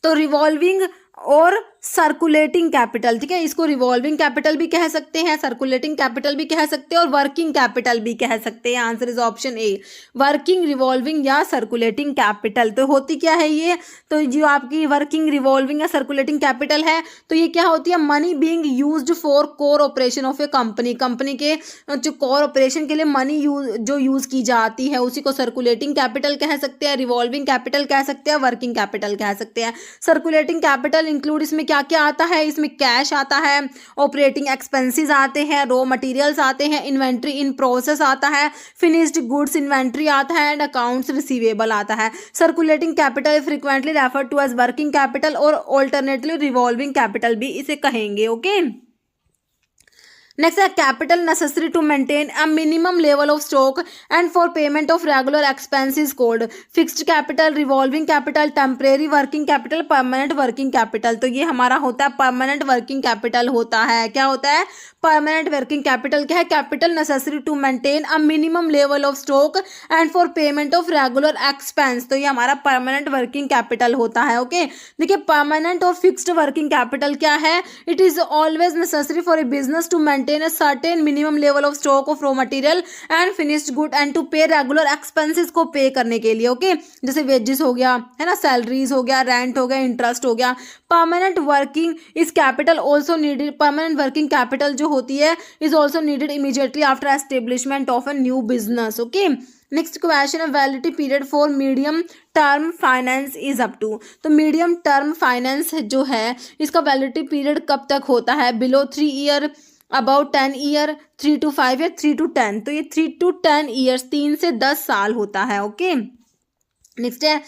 तो रिवॉल्विंग और सर्कुलेटिंग कैपिटल, ठीक है, इसको रिवॉल्विंग कैपिटल भी कह सकते हैं, सर्कुलेटिंग कैपिटल भी कह सकते हैं और वर्किंग कैपिटल भी कह सकते हैं। Answer is option A, working, revolving या सर्कुलेटिंग कैपिटल। तो होती क्या है ये? तो जो आपकी वर्किंग, रिवॉल्विंग या सर्कुलेटिंग कैपिटल है तो ये क्या होती है? Money being used for core operation of A company, company के जो कोर ऑपरेशन के लिए मनी जो यूज़ की जाती है उसी को सर्कुलेटिंग कैपिटल कह सकते हैं, रिवॉल्विंग कैपिटल कह सकते हैं, वर्किंग कैपिटल कह सकते हैं। सर्कुलेटिंग कैपिटल इंक्लूड इसमें क्या क्या आता है? इसमें कैश आता है, ऑपरेटिंग एक्सपेंसेस आते हैं, रॉ मटेरियल्स आते हैं, इन्वेंट्री इन प्रोसेस आता है, फिनिश्ड गुड्स इन्वेंट्री आता है एंड अकाउंट्स रिसीवेबल आता है। Circulating capital frequently refer to as working capital और ऑल्टरनेटिवली रिवॉल्विंग कैपिटल भी इसे कहेंगे। ओके, नेक्स्ट है capital necessary to maintain a minimum level of stock and for payment of regular expenses called fixed capital, revolving capital, temporary working capital, permanent working capital. तो ये हमारा होता है परमानेंट वर्किंग कैपिटल होता है। क्या होता है? परमानेंट वर्किंग कैपिटल क्या है? Capital necessary to maintain a minimum level of stock and for payment of regular expense. तो ये हमारा परमानेंट वर्किंग कैपिटल होता है। ओके, देखिए परमानेंट और फिक्स्ड वर्किंग कैपिटल क्या है? It is always necessary for a business to maintain a certain minimum level of stock of raw material and finished good and to pay regular expenses को पे करने के लिए। ओके, जैसे वेजेस हो गया, है ना, सैलरीज हो गया, रेंट हो गया, इंटरेस्ट हो गया। Permanent working is capital also needed, permanent working capital जो होती है is also needed immediately after establishment of a new business. Okay, next question है validity period for medium term finance is up to. तो मीडियम टर्म फाइनेंस जो है इसका वैलिडिटी पीरियड कब तक होता है? Below 3 year, about 10 year, 3 to 5 year, 3 to 10। तो ये 3 to 10 ईयर्स, 3 से 10 साल होता है। ओके, नेक्स्ट है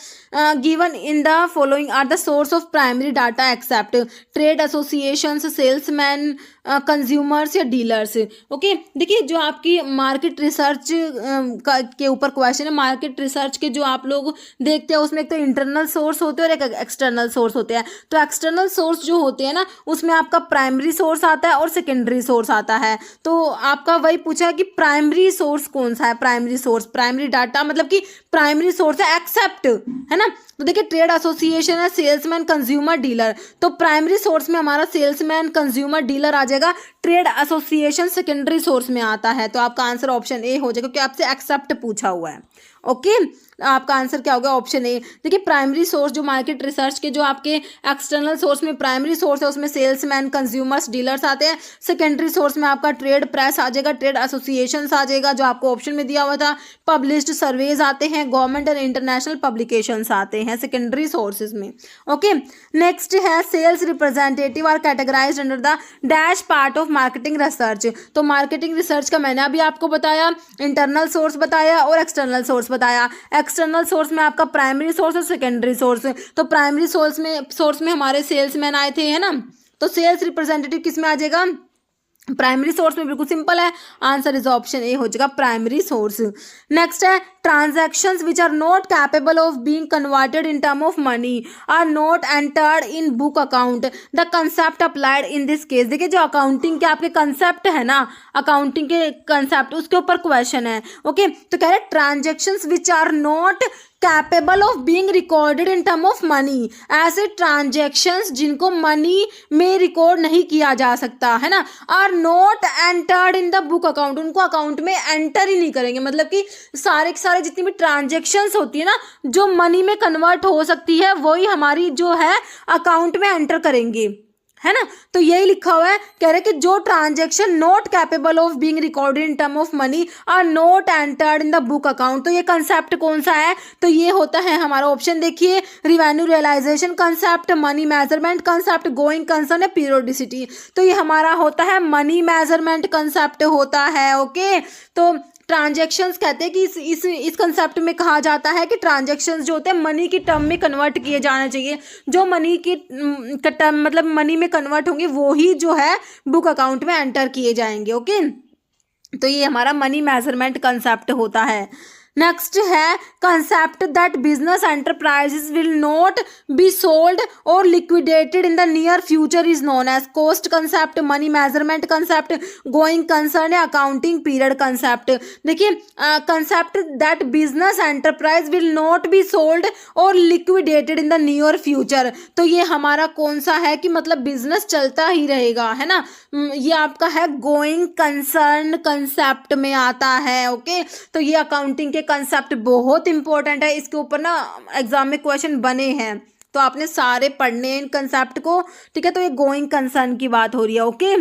given in the following are the source of primary data except trade associations, salesman, consumers या डीलर्स। ओके, देखिए जो आपकी मार्केट रिसर्च के ऊपर क्वेश्चन है, मार्केट रिसर्च के जो आप लोग देखते हैं उसमें एक तो इंटरनल सोर्स होते हैं और एक एक्सटर्नल सोर्स होते हैं। तो एक्सटर्नल सोर्स जो होते हैं ना उसमें आपका प्राइमरी सोर्स आता है और सेकेंडरी सोर्स आता है। तो आपका वही पूछा है कि प्राइमरी सोर्स कौन सा है? प्राइमरी सोर्स, प्राइमरी डाटा मतलब कि प्राइमरी सोर्स है एक्सेप्ट, है ना। तो देखिए ट्रेड एसोसिएशन है, सेल्समैन, कंज्यूमर, डीलर। तो प्राइमरी सोर्स में हमारा सेल्समैन, कंज्यूमर, डीलर आ जाएगा। ट्रेड एसोसिएशन सेकेंडरी सोर्स में आता है। तो आपका आंसर ऑप्शन ए हो जाएगा क्योंकि आपसे एक्सेप्ट पूछा हुआ है। ओके, आपका आंसर क्या होगा? Option A. देखिए प्राइमरी सोर्स जो मार्केट रिसर्च के जो आपके एक्सटर्नल सोर्स में प्राइमरी सोर्स है उसमें सेल्समैन, कंज्यूमर्स, डीलर्स आते हैं। सेकेंडरी सोर्स में आपका ट्रेड प्रेस आ जाएगा, ट्रेड एसोसिएशंस आ जाएगा जो आपको ऑप्शन में दिया हुआ था। पब्लिश्ड सर्वेज आते हैं, गवर्नमेंट एंड इंटरनेशनल पब्लिकेशंस आते हैं सेकेंडरी सोर्सेज में। ओके, नेक्स्ट है sales representative are categorized under the dash part of marketing research. तो मार्केटिंग रिसर्च का मैंने अभी आपको बताया, इंटरनल सोर्स बताया और एक्सटर्नल सोर्स बताया। एक्सटर्नल सोर्स में आपका प्राइमरी सोर्स और सेकेंडरी सोर्स। तो प्राइमरी सोर्स में हमारे सेल्समैन आए थे, है ना। तो सेल्स रिप्रेजेंटेटिव किस में आ जाएगा? प्राइमरी सोर्स में। बिल्कुल सिंपल है, आंसर इज ऑप्शन ए हो जाएगा प्राइमरी सोर्स। नेक्स्ट है transactions which are not capable of being converted in term of money are not entered in book account the concept applied in this case. देखिए जो अकाउंटिंग के आपके कंसेप्ट है ना, अकाउंटिंग के कंसेप्ट उसके ऊपर क्वेश्चन है। ओके, तो कह रहे transactions which are not capable of being recorded in term of money, ऐसे ट्रांजैक्शंस जिनको मनी में रिकॉर्ड नहीं किया जा सकता, है ना, are not entered in the book account, उनको अकाउंट में एंटर ही नहीं करेंगे। मतलब कि सारे के सारे जितनी भी ट्रांजैक्शंस होती है ना जो मनी में कन्वर्ट हो सकती है वही हमारी जो है अकाउंट में एंटर करेंगे, है ना। तो यही लिखा हुआ है, कह रहे कि जो transaction not capable of being recorded in term of money are not entered in the book account. तो ये कंसेप्ट कौन सा है? तो ये होता है हमारा ऑप्शन देखिए, revenue realisation concept, money measurement concept, going concern, periodicity. तो ये हमारा होता है मनी मेजरमेंट कंसेप्ट होता है। ओके, तो ट्रांजैक्शंस कहते हैं कि इस कंसेप्ट में कहा जाता है कि ट्रांजैक्शंस जो होते हैं मनी की टर्म में कन्वर्ट किए जाने चाहिए। जो मनी की टर्म मतलब मनी में कन्वर्ट होंगे वो ही जो है बुक अकाउंट में एंटर किए जाएंगे। ओके, तो ये हमारा मनी मेजरमेंट कंसेप्ट होता है। नेक्स्ट है concept that business enterprises will not be sold और liquidated in the near future is known as cost concept, money measurement concept, going concern या अकाउंटिंग पीरियड कंसेप्ट। देखिए concept that business enterprise will not be sold और liquidated in the near future. तो ये हमारा कौन सा है कि मतलब बिजनेस चलता ही रहेगा, है ना। ये आपका है गोइंग कंसर्न कंसेप्ट में आता है। ओके, तो ये अकाउंटिंग के कंसेप्ट बहुत इंपॉर्टेंट है, इसके ऊपर ना एग्जाम में क्वेश्चन बने हैं तो आपने सारे पढ़ने इन कंसेप्ट को, ठीक है। तो ये गोइंग कंसर्न की बात हो रही है। ओके,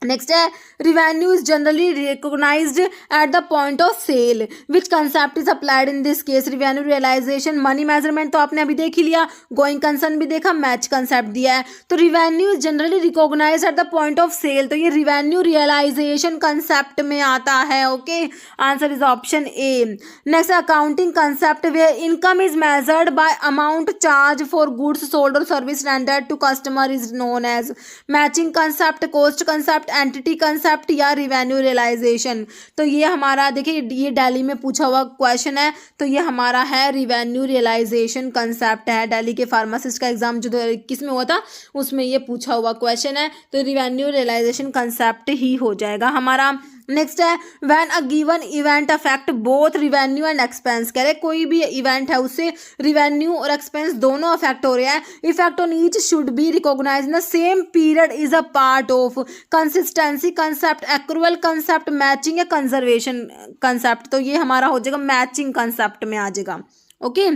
नेक्स्ट है revenue is generally recognised at the point of sale which concept is applied in this case. Revenue realization, money measurement तो आपने अभी देख ही लिया, गोइंग कंसर्न भी देखा, मैच कंसेप्ट दिया है। तो revenue is generally recognised at the point of sale, तो ये रिवेन्यू रियलाइजेशन कंसेप्ट में आता है। Okay, answer is option A. Next accounting concept where income is measured by amount charge for goods sold और service rendered to customer is known as matching concept, cost concept, entity concept या रिवेन्यू रियलाइजेशन। तो ये हमारा देखिए ये दिल्ली में पूछा हुआ क्वेश्चन है, तो ये हमारा है रिवेन्यू रियलाइजेशन कंसेप्ट है। दिल्ली के फार्मासिस्ट का एग्जाम जो 2021 में हुआ था उसमें ये पूछा हुआ क्वेश्चन है, तो रिवेन्यू रियलाइजेशन कंसेप्ट ही हो जाएगा हमारा। नेक्स्ट है when a given event affect both revenue and expense. कह रहे कोई भी इवेंट है उससे रिवेन्यू और एक्सपेंस दोनों अफेक्ट हो रहे हैं, effect on each should be recognized in the same period is a part of consistency concept, accrual concept, matching या कंजर्वेशन कंसेप्ट। तो ये हमारा हो जाएगा मैचिंग कंसेप्ट में आ जाएगा। ओके,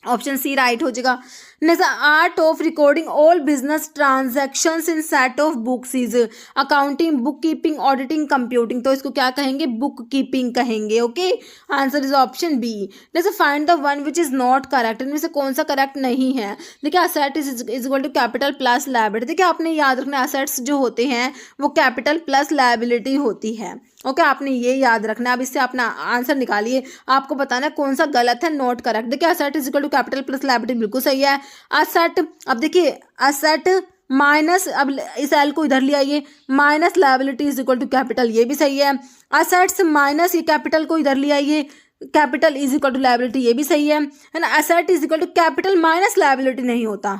ऑप्शन सी राइट हो जाएगा। Next art of recording all business transactions in set of books is accounting, book keeping, auditing, computing. तो इसको क्या कहेंगे, बुक कीपिंग कहेंगे। Okay, answer is option B. Next find the one which is not correct, इनमें से कौन सा करेक्ट नहीं है। देखिए asset is equal to capital plus liability. देखिए आपने याद रखना असेट्स जो होते हैं वो कैपिटल प्लस लायबिलिटी होती है। ओके, आपने ये याद रखना है। अब इससे अपना आंसर निकालिए, आपको बताना है कौन सा गलत है, नॉट करेक्ट। देखिए asset is equal to capital plus liability बिल्कुल सही है। असेट, अब देखिए असेट माइनस, अब इस एल को इधर ले आइए, minus liability is equal to capital, ये भी सही है। असेट्स माइनस ये कैपिटल को इधर ले आइए, capital is equal to liability, ये भी सही है ना। Asset is equal to capital minus liability नहीं होता,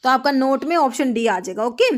तो आपका नोट में ऑप्शन डी आ जाएगा। ओके,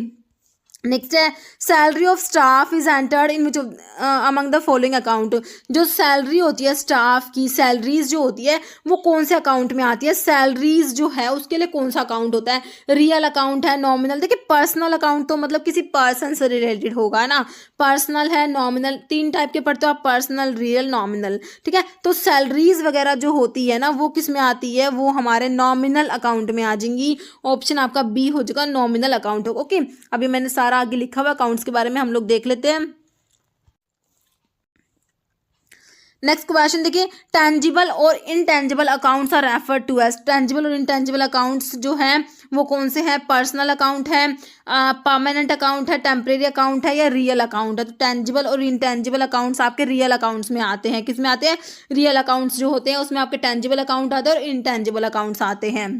नेक्स्ट है salary of staff is entered in which among the following account. जो सैलरी होती है स्टाफ की, सैलरीज जो होती है वो कौन से अकाउंट में आती है, सैलरीज जो है उसके लिए कौन सा अकाउंट होता है, रियल अकाउंट है, नॉमिनल। देखिए पर्सनल अकाउंट तो मतलब किसी पर्सन से रिलेटेड होगा ना, पर्सनल है, नॉमिनल, तीन टाइप के पढ़ते हो आप, पर्सनल, रियल, नॉमिनल। ठीक है, तो सैलरीज वगैरह जो होती है ना वो किस में आती है, वो हमारे नॉमिनल अकाउंट में आ जाएंगी। ऑप्शन आपका बी हो जाएगा, नॉमिनल अकाउंट होगा। ओके, अभी मैंने सारा आगे लिखा हुआ अकाउंट्स के बारे में हम लोग देख लेते हैं। नेक्स्ट क्वेश्चन देखिए, टेंजिबल और intangible accounts are referred to as. Tangible और इनटेंजिबल अकाउंट्स जो हैं वो कौन से हैं, पर्सनल अकाउंट है, परमानेंट अकाउंट है, टेम्परेरी अकाउंट है या रियल अकाउंट है। तो टेंजिबल और इनटेंजिबल अकाउंट्स आपके रियल अकाउंट्स में आते हैं। किस में आते हैं, रियल अकाउंट्स जो होते हैं उसमें आपके टेंजिबल अकाउंट आते हैं और इनटेंजिबल अकाउंट्स आते हैं।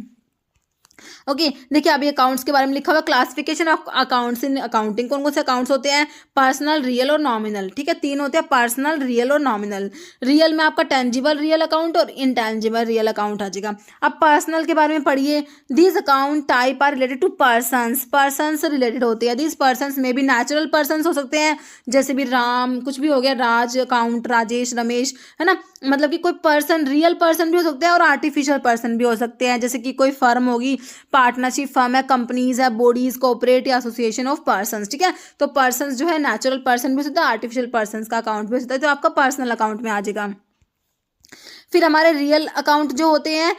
ओके, देखिए अभी अकाउंट्स के बारे में लिखा हुआ classification of accounts in accounting. कौन कौन से अकाउंट्स होते हैं, पर्सनल, रियल और नॉमिनल। ठीक है, तीन होते हैं, पर्सनल, रियल और नॉमिनल। रियल में आपका टेंजिबल रियल अकाउंट और इनटेंजिबल रियल अकाउंट आ जाएगा। अब पर्सनल के बारे में पढ़िए, these account type are related to persons, person से रिलेटेड होते हैं। दीज पर्सन्स में भी नेचुरल पर्सन हो सकते हैं, जैसे भी राम, कुछ भी हो गया, राज अकाउंट, राजेश, रमेश, है ना, मतलब कि कोई पर्सन, रियल पर्सन भी हो सकते हैं और आर्टिफिशियल पर्सन भी हो सकते हैं, जैसे कि कोई फर्म होगी, पार्टनरशिप फर्म है, कंपनीज है, बॉडीज, कॉर्पोरेट या एसोसिएशन ऑफ पर्संस। ठीक है, तो पर्संस जो है नेचुरल पर्सन भी हो सकता है, आर्टिफिशियल पर्संस का अकाउंट भी हो सकता है, तो आपका पर्सनल अकाउंट में आ जाएगा। फिर हमारे रियल अकाउंट जो होते हैं,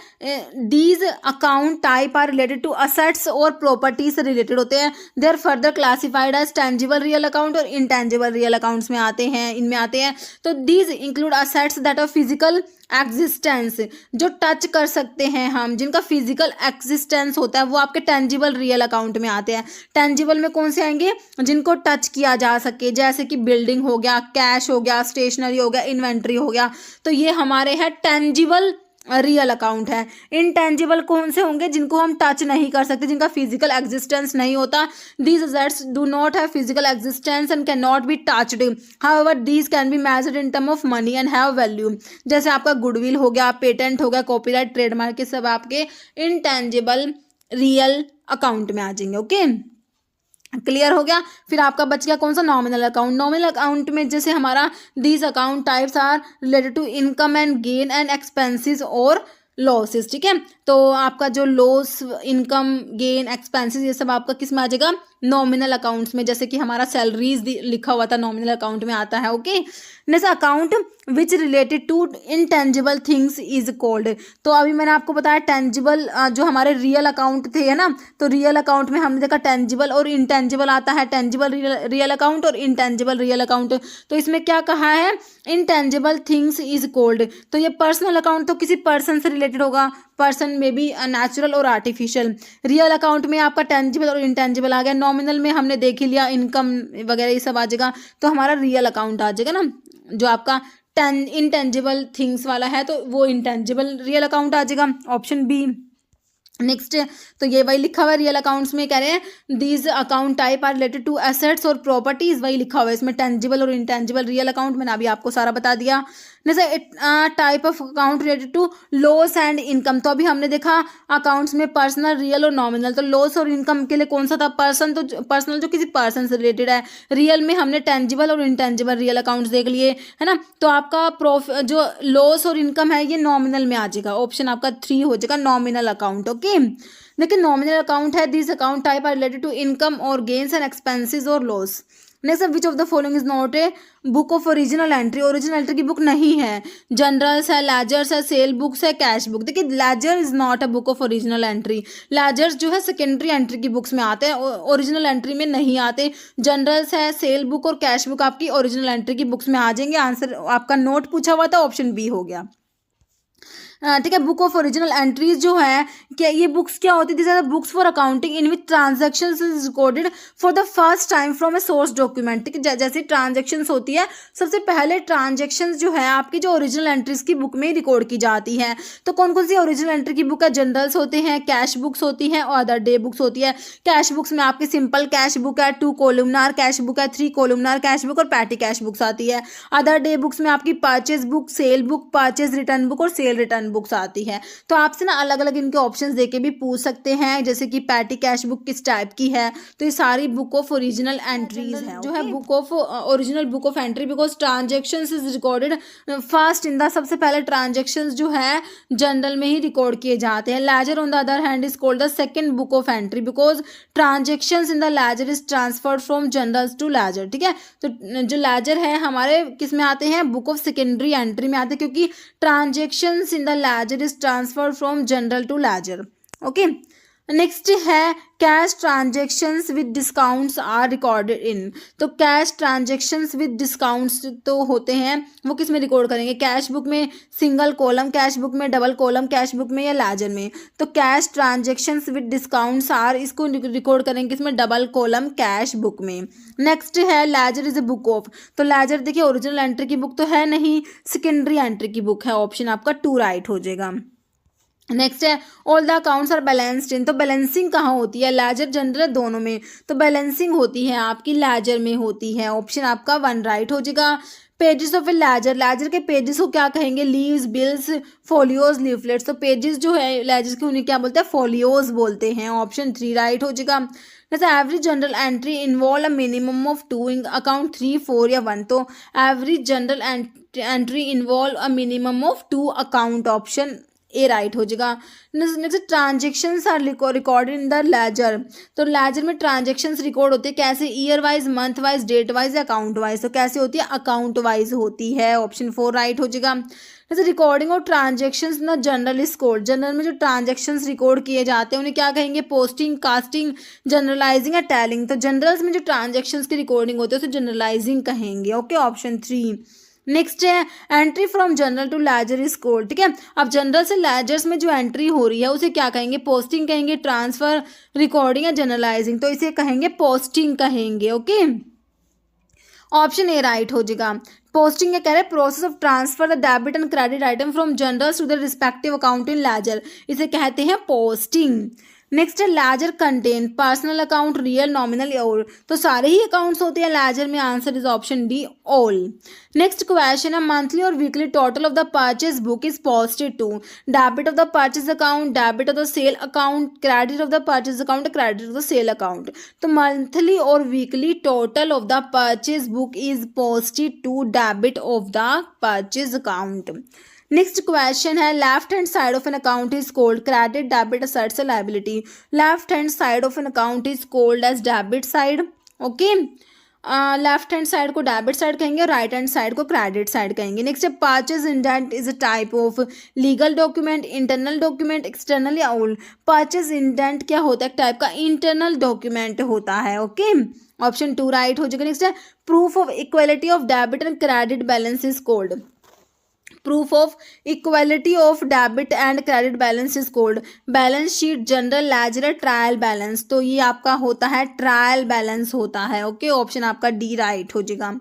these account type are related to assets और प्रॉपर्टीज से रिलेटेड होते हैं। They are further classified as tangible real account और इनटेंजिबल रियल अकाउंट्स में आते हैं, इनमें आते हैं। तो these include assets that are physical existence, जो टच कर सकते हैं हम, जिनका फिजिकल एग्जिस्टेंस होता है, वो आपके टेंजिबल रियल अकाउंट में आते हैं। टेंजिबल में कौन से आएंगे, जिनको टच किया जा सके, जैसे कि बिल्डिंग हो गया, कैश हो गया, स्टेशनरी हो गया, इन्वेंट्री हो गया, तो ये हमारे हैं टेंजिबल रियल अकाउंट है। इनटेंजिबल कौन से होंगे, जिनको हम टच नहीं कर सकते, जिनका फिजिकल एग्जिस्टेंस नहीं होता। These assets do not have physical existence and can not be touched, however these can be measured in term of money and have value. जैसे आपका गुडविल हो गया, पेटेंट हो गया, कॉपीराइट, ट्रेडमार्क, ये सब आपके इनटेंजिबल रियल अकाउंट में आ जाएंगे। ओके, क्लियर हो गया। फिर आपका बच गया कौन सा, नॉमिनल अकाउंट। नॉमिनल अकाउंट में जैसे हमारा these account types are related to income and gain and expenses और लॉसेस। ठीक है, तो आपका जो लॉस, इनकम, गेन, एक्सपेंसेस, ये सब आपका किस में आ जाएगा, नॉमिनल अकाउंट्स में। जैसे कि हमारा सैलरीज लिखा हुआ था, नॉमिनल अकाउंट में आता है। Okay, next account which related to intangible things is called. तो अभी मैंने आपको बताया टेंजिबल जो हमारे रियल अकाउंट थे, है ना, तो रियल अकाउंट में हमने देखा टेंजिबल और इनटेंजिबल आता है, टेंजिबल रियल अकाउंट और इनटेंजिबल रियल अकाउंट। तो इसमें क्या कहा है, इनटेंजिबल थिंग्स इज कॉल्ड। तो ये पर्सनल अकाउंट तो किसी पर्सन से रिलेटेड होगा, पर्सन में भी नेचुरल और आर्टिफिशियल। रियल अकाउंट में आपका टेंजिबल और इनटेंजिबल आ गया। नॉमिनल में हमने देख ही लिया, इनकम वगैरह ये सब आ जाएगा, तो हमारा रियल अकाउंट आ जाएगा ना। जो आपका इनटेंजिबल थिंग्स वाला है तो वो इनटेंजिबल रियल अकाउंट आ जाएगा, ऑप्शन बी। नेक्स्ट, तो ये वही लिखा हुआ है रियल अकाउंट्स में, कह रहे हैं these account type are related to assets और प्रॉपर्टीज, वही लिखा हुआ है इसमें, टेंजिबल और इंटेंजिबल रियल अकाउंट मैंने अभी आपको सारा बता दिया। जैसे type of account related to loss and income, तो अभी हमने देखा अकाउंट्स में पर्सनल, रियल और नॉमिनल, तो लॉस और इनकम के लिए कौन सा था, पर्सनल जो किसी पर्सन से रिलेटेड है, रियल में हमने टेंजिबल और इंटेंजिबल रियल अकाउंट्स देख लिए, है ना। तो आपका जो लॉस और इनकम है ये नॉमिनल में आ जाएगा, ऑप्शन आपका 3 हो जाएगा, नॉमिनल अकाउंट। ओके, देखिए नॉमिनल अकाउंट है, this account type are related to income और गेन्स एंड एक्सपेंसेस और loss. Next, which of the following is not a book of original entry, original entry की बुक नहीं है, जनरल्स है, लेजर्स है, सेल बुक्स है, कैश बुक। देखिए ledger is not a book of original entry, ledgers जो है सेकेंडरी एंट्री की बुक्स में आते हैं, ओरिजिनल एंट्री में नहीं आते। जनरल्स है, सेल बुक और कैश बुक आपकी ओरिजिनल एंट्री की बुक्स में आ जाएंगे। आंसर आपका नोट पूछा हुआ था, ऑप्शन बी हो गया। ठीक है, बुक ऑफ ओरिजिनल एंट्रीज जो है, क्या ये बुक्स क्या होती है, this are the books for accounting in which transactions is recorded for the first time from a source document. ठीक है, जैसे ट्रांजैक्शंस होती है, सबसे पहले ट्रांजैक्शंस जो है आपकी जो ओरिजिनल एंट्रीज की बुक में रिकॉर्ड की जाती है। तो कौन कौन सी ओरिजिनल एंट्री की बुक है, जनरल्स होते हैं, कैश बुक्स होती हैं और अदर डे बुक्स होती है। कैश बुक्स में आपकी सिंपल कैश बुक है, 2 कॉलमनार कैश बुक है, 3 कॉलमनार कैश बुक और पैटी कैश बुक्स आती है। अदर डे बुक्स में आपकी purchase book, cell book, purchase return book और सेल रिटर्न बुक्स आती है। तो आपसे ना अलग अलग इनके ऑप्शंस देके भी पूछ सकते हैं, जैसे कि पैटी कैश बुक किस टाइप की है, तो ये सारी बुक ऑफ ओरिजिनल एंट्रीज है, जो है book of original book of entry, because transactions is recorded first in the, सबसे पहले ट्रांजैक्शंस जो है जनरल में ही रिकॉर्ड किए जाते हैं। Ledger on the other hand is called the second book of entry, because transactions in the ledger is transferred from journals to ledger. ठीक है, तो जो लेजर है हमारे किस में आते हैं, बुक ऑफ सेकेंडरी एंट्री में आते हैं, क्योंकि transactions in the ledger is transferred from general to ledger. Okay, next है cash transactions with discounts are recorded in. तो कैश ट्रांजेक्शन्स विद डिस्काउंट्स तो होते हैं, वो किस में रिकॉर्ड करेंगे, कैश बुक में सिंगल कॉलम, कैश बुक में डबल कॉलम, कैश बुक में या लेजर में। तो cash transactions with discounts are, इसको रिकॉर्ड करेंगे किसमें, डबल कॉलम कैश बुक में। नेक्स्ट है ledger is a book of, तो लेजर देखिए ओरिजिनल एंट्री की बुक तो है नहीं, सेकेंडरी एंट्री की बुक है, ऑप्शन आपका 2 राइट हो जाएगा। नेक्स्ट है all the accounts are balanced इन, तो बैलेंसिंग कहाँ होती है, लेजर जनरल दोनों में, तो बैलेंसिंग होती है आपकी लेजर में होती है, ऑप्शन आपका 1 राइट हो जाएगा। Pages of a ledger, ledger के पेजेस को क्या कहेंगे, लीव्स, बिल्स, फोलियोज, लीफलेट्स। तो पेजेस जो है लेजर के उन्हें क्या बोलते हैं, फोलियोज बोलते हैं, ऑप्शन 3 राइट हो जाएगा। जैसे average general entry involve a minimum of 2 in account 3, 4 या 1, तो एवरेज general entry involve a minimum of 2 account, option A right हो जाएगा। Next transactions are recorded in the ledger, तो लेजर में ट्रांजेक्शन्स रिकॉर्ड होते हैं कैसे, year wise, month wise, date wise या अकाउंट वाइज। तो कैसे होती है, अकाउंट वाइज होती है, ऑप्शन 4 राइट हो जाएगा। जैसे रिकॉर्डिंग ऑफ ट्रांजेक्शन्स ना जनरल इज कॉल्ड, जनरल में जो ट्रांजेक्शन्स रिकॉर्ड किए जाते हैं उन्हें क्या कहेंगे, पोस्टिंग, कास्टिंग, जनरलाइजिंग या टैलिंग। तो जनरल्स में जो ट्रांजेक्शन्स की रिकॉर्डिंग होती है उसे जनरलाइजिंग कहेंगे। Okay, option 3। नेक्स्ट है entry from general to ledger is called. ठीक है, अब जनरल से लेजर्स में जो एंट्री हो रही है उसे क्या कहेंगे, पोस्टिंग कहेंगे, ट्रांसफर, रिकॉर्डिंग या जनरलाइजिंग। तो इसे कहेंगे पोस्टिंग कहेंगे। ओके, ऑप्शन ए राइट हो जाएगा। पोस्टिंग क्या कह रहे हैं, process of transfer the debit and credit item from journals to the respective account in ledger, इसे कहते हैं पोस्टिंग। नेक्स्ट है ledger contain personal account, real, nominal और, तो सारे ही अकाउंट्स होते हैं लेजर में, answer is option D all. Next question है मंथली और weekly total of the purchase book is posted to debit of the purchase account, debit of the sale account, credit of the purchase account, credit of the sale account. तो मंथली और weekly total of the purchase book is posted to debit of the purchase account. Next question है left hand side of an account is called credit, debit, assets, liability. Left hand side of an account is called as debit side. Okay, left hand side को डेबिट साइड कहेंगे और राइट हैंड साइड को क्रेडिट साइड कहेंगे। नेक्स्ट है purchase indent is a type of legal document, internal document, external या ऑल। परचेज इंडेंट क्या होता है, एक टाइप का इंटरनल डॉक्यूमेंट होता है। ओके, ऑप्शन 2 राइट हो जाएगा। नेक्स्ट है proof of equality of debit and credit balance is called, proof of equality of debit and credit balance is called balance sheet, journal, ledger, trial balance. तो ये आपका होता है ट्रायल बैलेंस होता है। ओके, ऑप्शन आपका डी राइट हो जाएगा।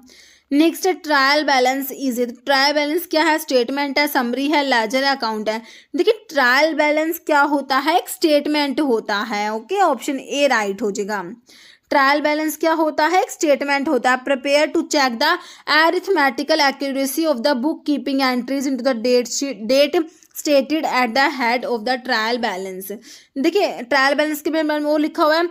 नेक्स्ट है trial balance is it. Trial balance क्या है? स्टेटमेंट है, समरी है, लेजर है, अकाउंट है। देखिए ट्रायल बैलेंस क्या होता है? एक स्टेटमेंट होता है। ओके, ऑप्शन ए राइट हो जाएगा। ट्रायल बैलेंस क्या होता है? एक स्टेटमेंट होता है। Prepare to check the arithmetical accuracy of the book keeping entries into the date stated at the head of the trial balance. देखिए ट्रायल बैलेंस के बारे में वो लिखा हुआ है,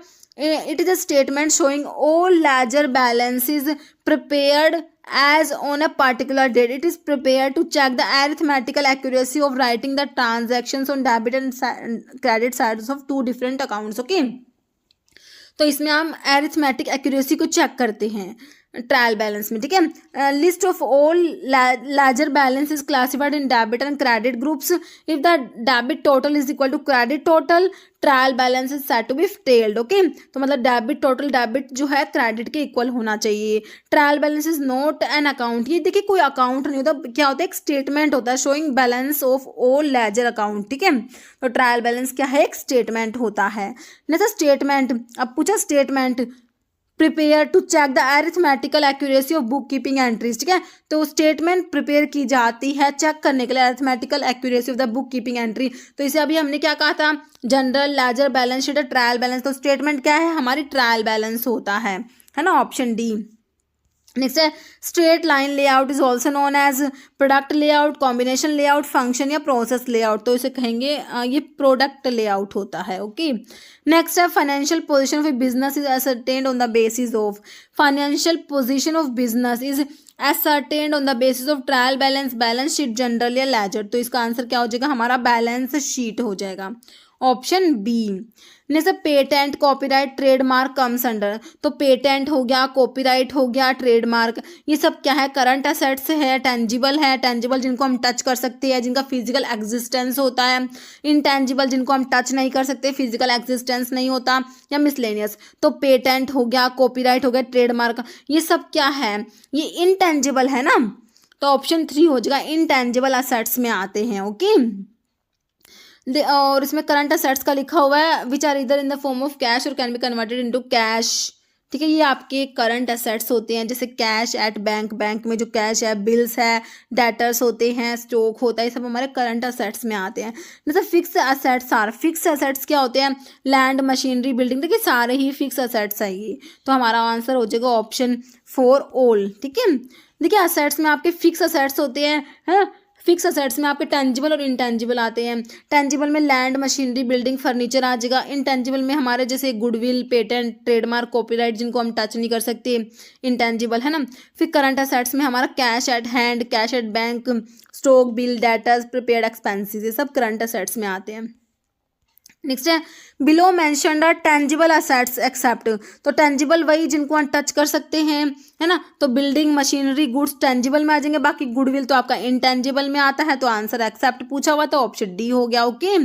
it is a statement showing all ledger balances prepared as on a particular date. It is prepared to check the arithmetical accuracy of writing the transactions on debit and credit sides of two different accounts. Okay, तो इसमें हम एरिथमेटिक एक्यूरेसी को चेक करते हैं ट्रायल बैलेंस में। ठीक है, list of all ledger balance is classified in debit and credit groups. If the debit total is equal to credit total, trial balance is set to be tallied. Okay, तो मतलब डेबिट टोटल डेबिट जो है क्रेडिट के इक्वल होना चाहिए। Trial balance is not an account. ये देखिए कोई अकाउंट नहीं होता, क्या होता है? एक स्टेटमेंट होता है showing balance of all ledger account. ठीक है, तो ट्रायल बैलेंस क्या है? एक स्टेटमेंट होता है। नहीं स्टेटमेंट, अब पूछा statement prepare to check the arithmetical accuracy of book keeping entries. ठीक है, तो स्टेटमेंट प्रिपेयर की जाती है चेक करने के लिए arithmetical accuracy of the book keeping entry. तो इसे अभी हमने क्या कहा था? Journal, ledger, balance sheet, trial balance. तो स्टेटमेंट क्या है? हमारी ट्रायल बैलेंस होता है ना, ऑप्शन डी। नेक्स्ट है straight line layout is also known as product layout, combination layout, function या प्रोसेस लेआउट। तो इसे कहेंगे ये प्रोडक्ट लेआउट होता है। ओके, नेक्स्ट है financial position of business is ascertained on the basis of. Financial position of business is ascertained on the basis of trial balance, balance sheet, general या लेजर। तो इसका आंसर क्या हो जाएगा? हमारा बैलेंस शीट हो जाएगा, ऑप्शन बी। जैसे patent, copyright, trademark comes under. तो पेटेंट हो गया, कॉपीराइट हो गया, ट्रेडमार्क, ये सब क्या है? करंट असेट्स है, टेंजिबल है। टेंजिबल जिनको हम टच कर सकते हैं, जिनका फिजिकल एग्जिस्टेंस होता है। इनटेंजिबल जिनको हम टच नहीं कर सकते, फिजिकल एग्जिस्टेंस नहीं होता, या मिसलेनियस। तो पेटेंट हो गया, कॉपीराइट हो गया, ट्रेडमार्क, ये सब क्या है? ये इनटेंजिबल है ना, तो ऑप्शन 3 हो जाएगा, इनटेंजिबल असेट्स में आते हैं। ओके, और इसमें करंट असेट्स का लिखा हुआ है which are either in the form of cash और can be converted into cash. ठीक है, ये आपके करंट असेट्स होते हैं, जैसे कैश एट बैंक, बैंक में जो कैश है, बिल्स है, डेटर्स होते हैं, स्टॉक होता है, ये सब हमारे करंट असेट्स में आते हैं। जैसे fix assets are, fix assets क्या होते हैं? लैंड, मशीनरी, बिल्डिंग, देखिए सारे ही फिक्स असेट्स है ये। तो हमारा आंसर हो जाएगा ऑप्शन 4 ऑल। ठीक है, देखिए असेट्स में आपके फिक्स असेट्स होते हैं, है। फिक्स असेट्स में आपके टेंजिबल और इनटेंजिबल आते हैं। टेंजिबल में लैंड, मशीनरी, बिल्डिंग, फर्नीचर आ जाएगा। इनटेंजिबल में हमारे जैसे गुडविल, पेटेंट, ट्रेडमार्क, कॉपीराइट, जिनको हम टच नहीं कर सकते, इनटेंजिबल है ना। फिर करंट असेट्स में हमारा cash at hand, cash at bank, stock, bill, debtors, prepared expenses, ये सब करंट असेट्स में आते हैं। नेक्स्ट है below mentioned are tangible assets except. तो टेंजिबल वही जिनको हम टच कर सकते हैं, है ना। तो बिल्डिंग, मशीनरी, गुड्स टेंजिबल में आ जाएंगे, बाकी गुडविल तो आपका इनटेंजिबल में आता है। तो आंसर एक्सेप्ट पूछा हुआ तो ऑप्शन डी हो गया। ओके,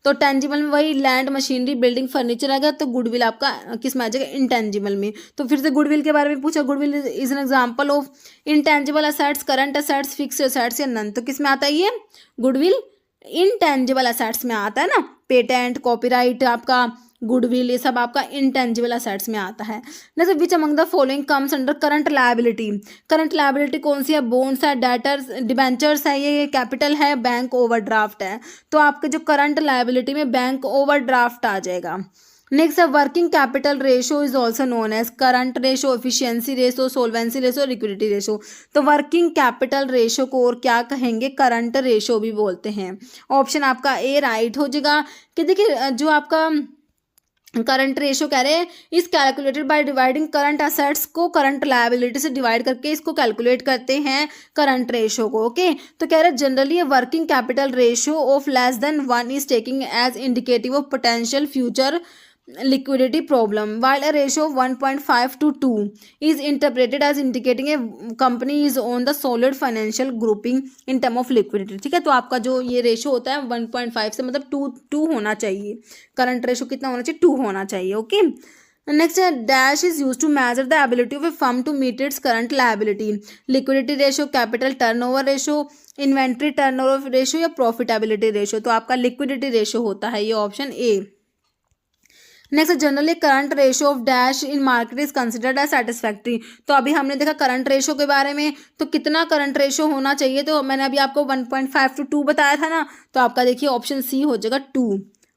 तो टेंजिबल में वही लैंड, मशीनरी, बिल्डिंग, फर्नीचर आ गया, तो गुडविल आपका किस में आ जाएगा? इनटेंजिबल में। तो फिर से गुडविल के बारे में पूछा, goodwill is an example of intangible assets, current assets, fixed assets या नन। तो किस में आता है ये? गुडविल इनटेंजिबल असेट्स में आता है ना। पेटेंट, कॉपीराइट, आपका गुडविल, ये सब आपका इनटेंजिबल असेट्स में आता है। जैसे विच among the following comes under current liability. Current liability कौन सी है? बॉन्ड्स है, डेटर्स, डिबेंचर्स है, ये कैपिटल है, बैंक ओवरड्राफ्ट है। तो आपके जो करंट लायबिलिटी में बैंक ओवरड्राफ्ट आ जाएगा। नेक्स्ट है working capital ratio is also known as current ratio, efficiency ratio, solvency ratio, liquidity ratio. तो वर्किंग कैपिटल रेशो को और क्या कहेंगे? करंट रेशो भी बोलते हैं। ऑप्शन आपका ए राइट हो जाएगा। कि देखिए जो आपका करंट रेशो कह रहे हैं is calculated by dividing current assets को करंट लायबिलिटी से डिवाइड करके इसको कैलकुलेट करते हैं करंट रेशो को। ओके, तो कह रहे हैं generally working capital ratio of less than 1 is taking as indicative of potential future liquidity problem, while a ratio of 1.5 to 2 is interpreted as indicating a company is on the solid financial grouping in term of liquidity। ठीक है, तो आपका जो ये रेशो होता है 1.5 से मतलब 2 होना चाहिए। करंट रेशो कितना होना चाहिए? 2 होना चाहिए। ओके, नेक्स्ट है dash is use to measure the ability of a firm to meet its current liability. Liquidity ratio, capital turnover ratio, inventory turnover ratio या प्रॉफिटेबिलिटी रेशो। तो आपका लिक्विडिटी रेशो होता है, ये option A. Next generally current ratio of dash in market is considered as satisfactory. तो अभी हमने देखा करंट रेशियो के बारे में, तो कितना करंट रेशियो होना चाहिए, तो मैंने अभी आपको 1.5 to 2 बताया था ना, तो आपका देखिए ऑप्शन सी हो जाएगा 2।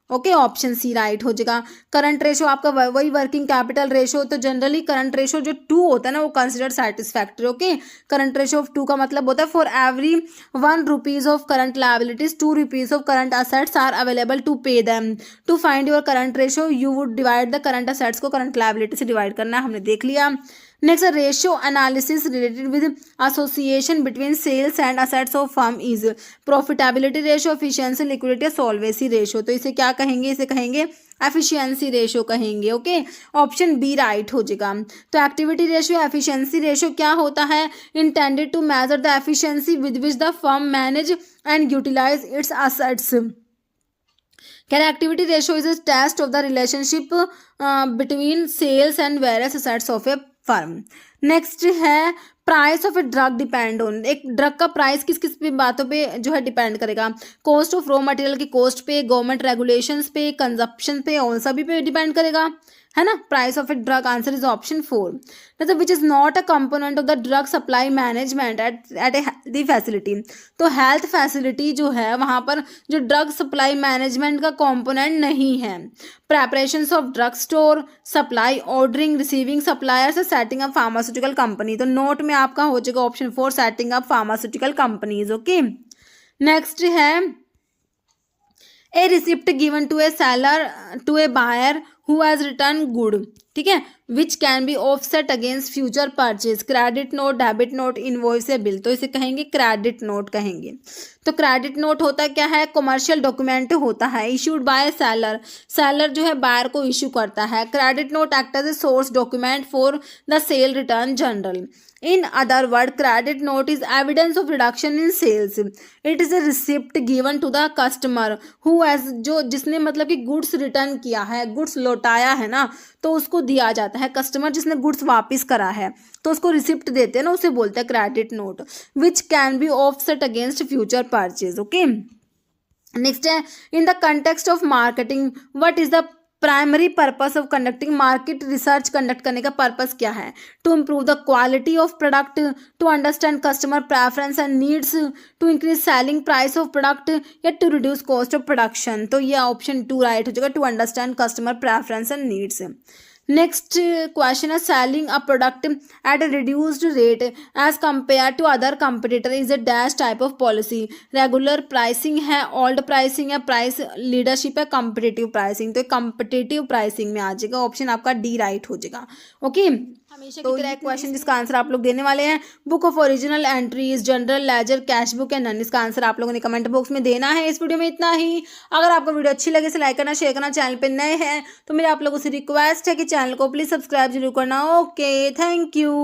ओके, ऑप्शन सी राइट हो जाएगा। करंट रेशियो आपका वही वर्किंग कैपिटल रेशियो, तो जनरली करंट रेशियो जो 2 होता है ना वो consider satisfactory. Okay, current ratio of 2 का मतलब होता है for every 1 rupees of current liabilities 2 rupees of current assets are available to pay them. To find your current ratio you would divide the current assets को करंट लायबिलिटी से डिवाइड करना है, हमने देख लिया। Next ratio analysis related with association between sales and assets of firm is profitability ratio, efficiency, liquidity, solvency ratio. तो इसे क्या कहेंगे, इसे कहेंगे एफिशिएंसी रेशियो कहेंगे। ओके, ऑप्शन बी राइट हो जाएगा। तो एक्टिविटी रेशियो, एफिशिएंसी रेशियो क्या होता है, intended to measure the efficiency with which the firm manage and utilize its assets. Activity ratio is a test of the relationship between sales and various assets of a firm. Next है price of a drug depend on, एक ड्रग का प्राइस किस किस बातों पे जो है डिपेंड करेगा, कॉस्ट ऑफ रॉ मटेरियल की कॉस्ट पे, गवर्नमेंट रेगुलेशंस पे, कंजप्शन पे, और सभी पे डिपेंड करेगा, है ना। Price of a drug answer is option 4। मतलब विच is not a component of the drug supply management eight A healthy facility. तो हेल्थ फैसिलिटी जो है वहाँ पर जो ड्रग सप्लाई मैनेजमेंट का कंपोनेंट नहीं है। Preparations of drug store, supply, ordering, receiving suppliers, setting up pharmaceutical company. तो नोट में आपका हो जाएगा option 4 setting up pharmaceutical companies. Okay, next है ए receipt given to a seller to a buyer who has return good, ठीक है, which can be offset against future purchase, credit note, debit note, invoice या बिल। तो इसे कहेंगे क्रेडिट नोट कहेंगे। तो क्रेडिट नोट होता क्या है, कमर्शियल डॉक्यूमेंट होता है इशूड बाय सेलर, सेलर जो है बायर को इशू करता है। Credit note act as a source document for the sale return journal. In other word, credit note is evidence of reduction in sales. It is a receipt given to the customer who has, जो जिसने मतलब कि गुड्स रिटर्न किया है, गुड्स लौटाया है ना, तो उसको दिया जाता है। कस्टमर जिसने गुड्स वापस करा है तो उसको रिसिप्ट देते हैं ना, उसे बोलते हैं credit note, which can be offset against future purchase. Okay, next है in the context of marketing what is the primary purpose of conducting, market research conduct करने का पर्पस क्या है, to improve the quality of product, to understand customer preference and needs, to increase selling price of product, या to reduce cost of production. तो ये ऑप्शन 2 राइट हो जाएगा, to understand customer preference and needs. Next question है selling a product at a reduced rate as compare to other competitor is a dash type of policy. Regular pricing है, ओल्ड प्राइसिंग है, प्राइस लीडरशिप है, कॉम्पिटिटिव प्राइसिंग। तो कॉम्पिटिटिव प्राइसिंग में आ जाएगा, ऑप्शन आपका डी राइट हो जाएगा। ओके, हमेशा की तरह क्वेश्चन जिसका आंसर आप लोग देने वाले हैं, book of original entries, journal ledger, cash book and none. इसका आंसर आप लोगों ने कमेंट बॉक्स में देना है। इस वीडियो में इतना ही। अगर आपको वीडियो अच्छी लगे तो लाइक करना, शेयर करना, चैनल पे नए हैं तो मेरे आप लोगों से रिक्वेस्ट है कि चैनल को प्लीज सब्सक्राइब जरूर करना। Okay, thank you.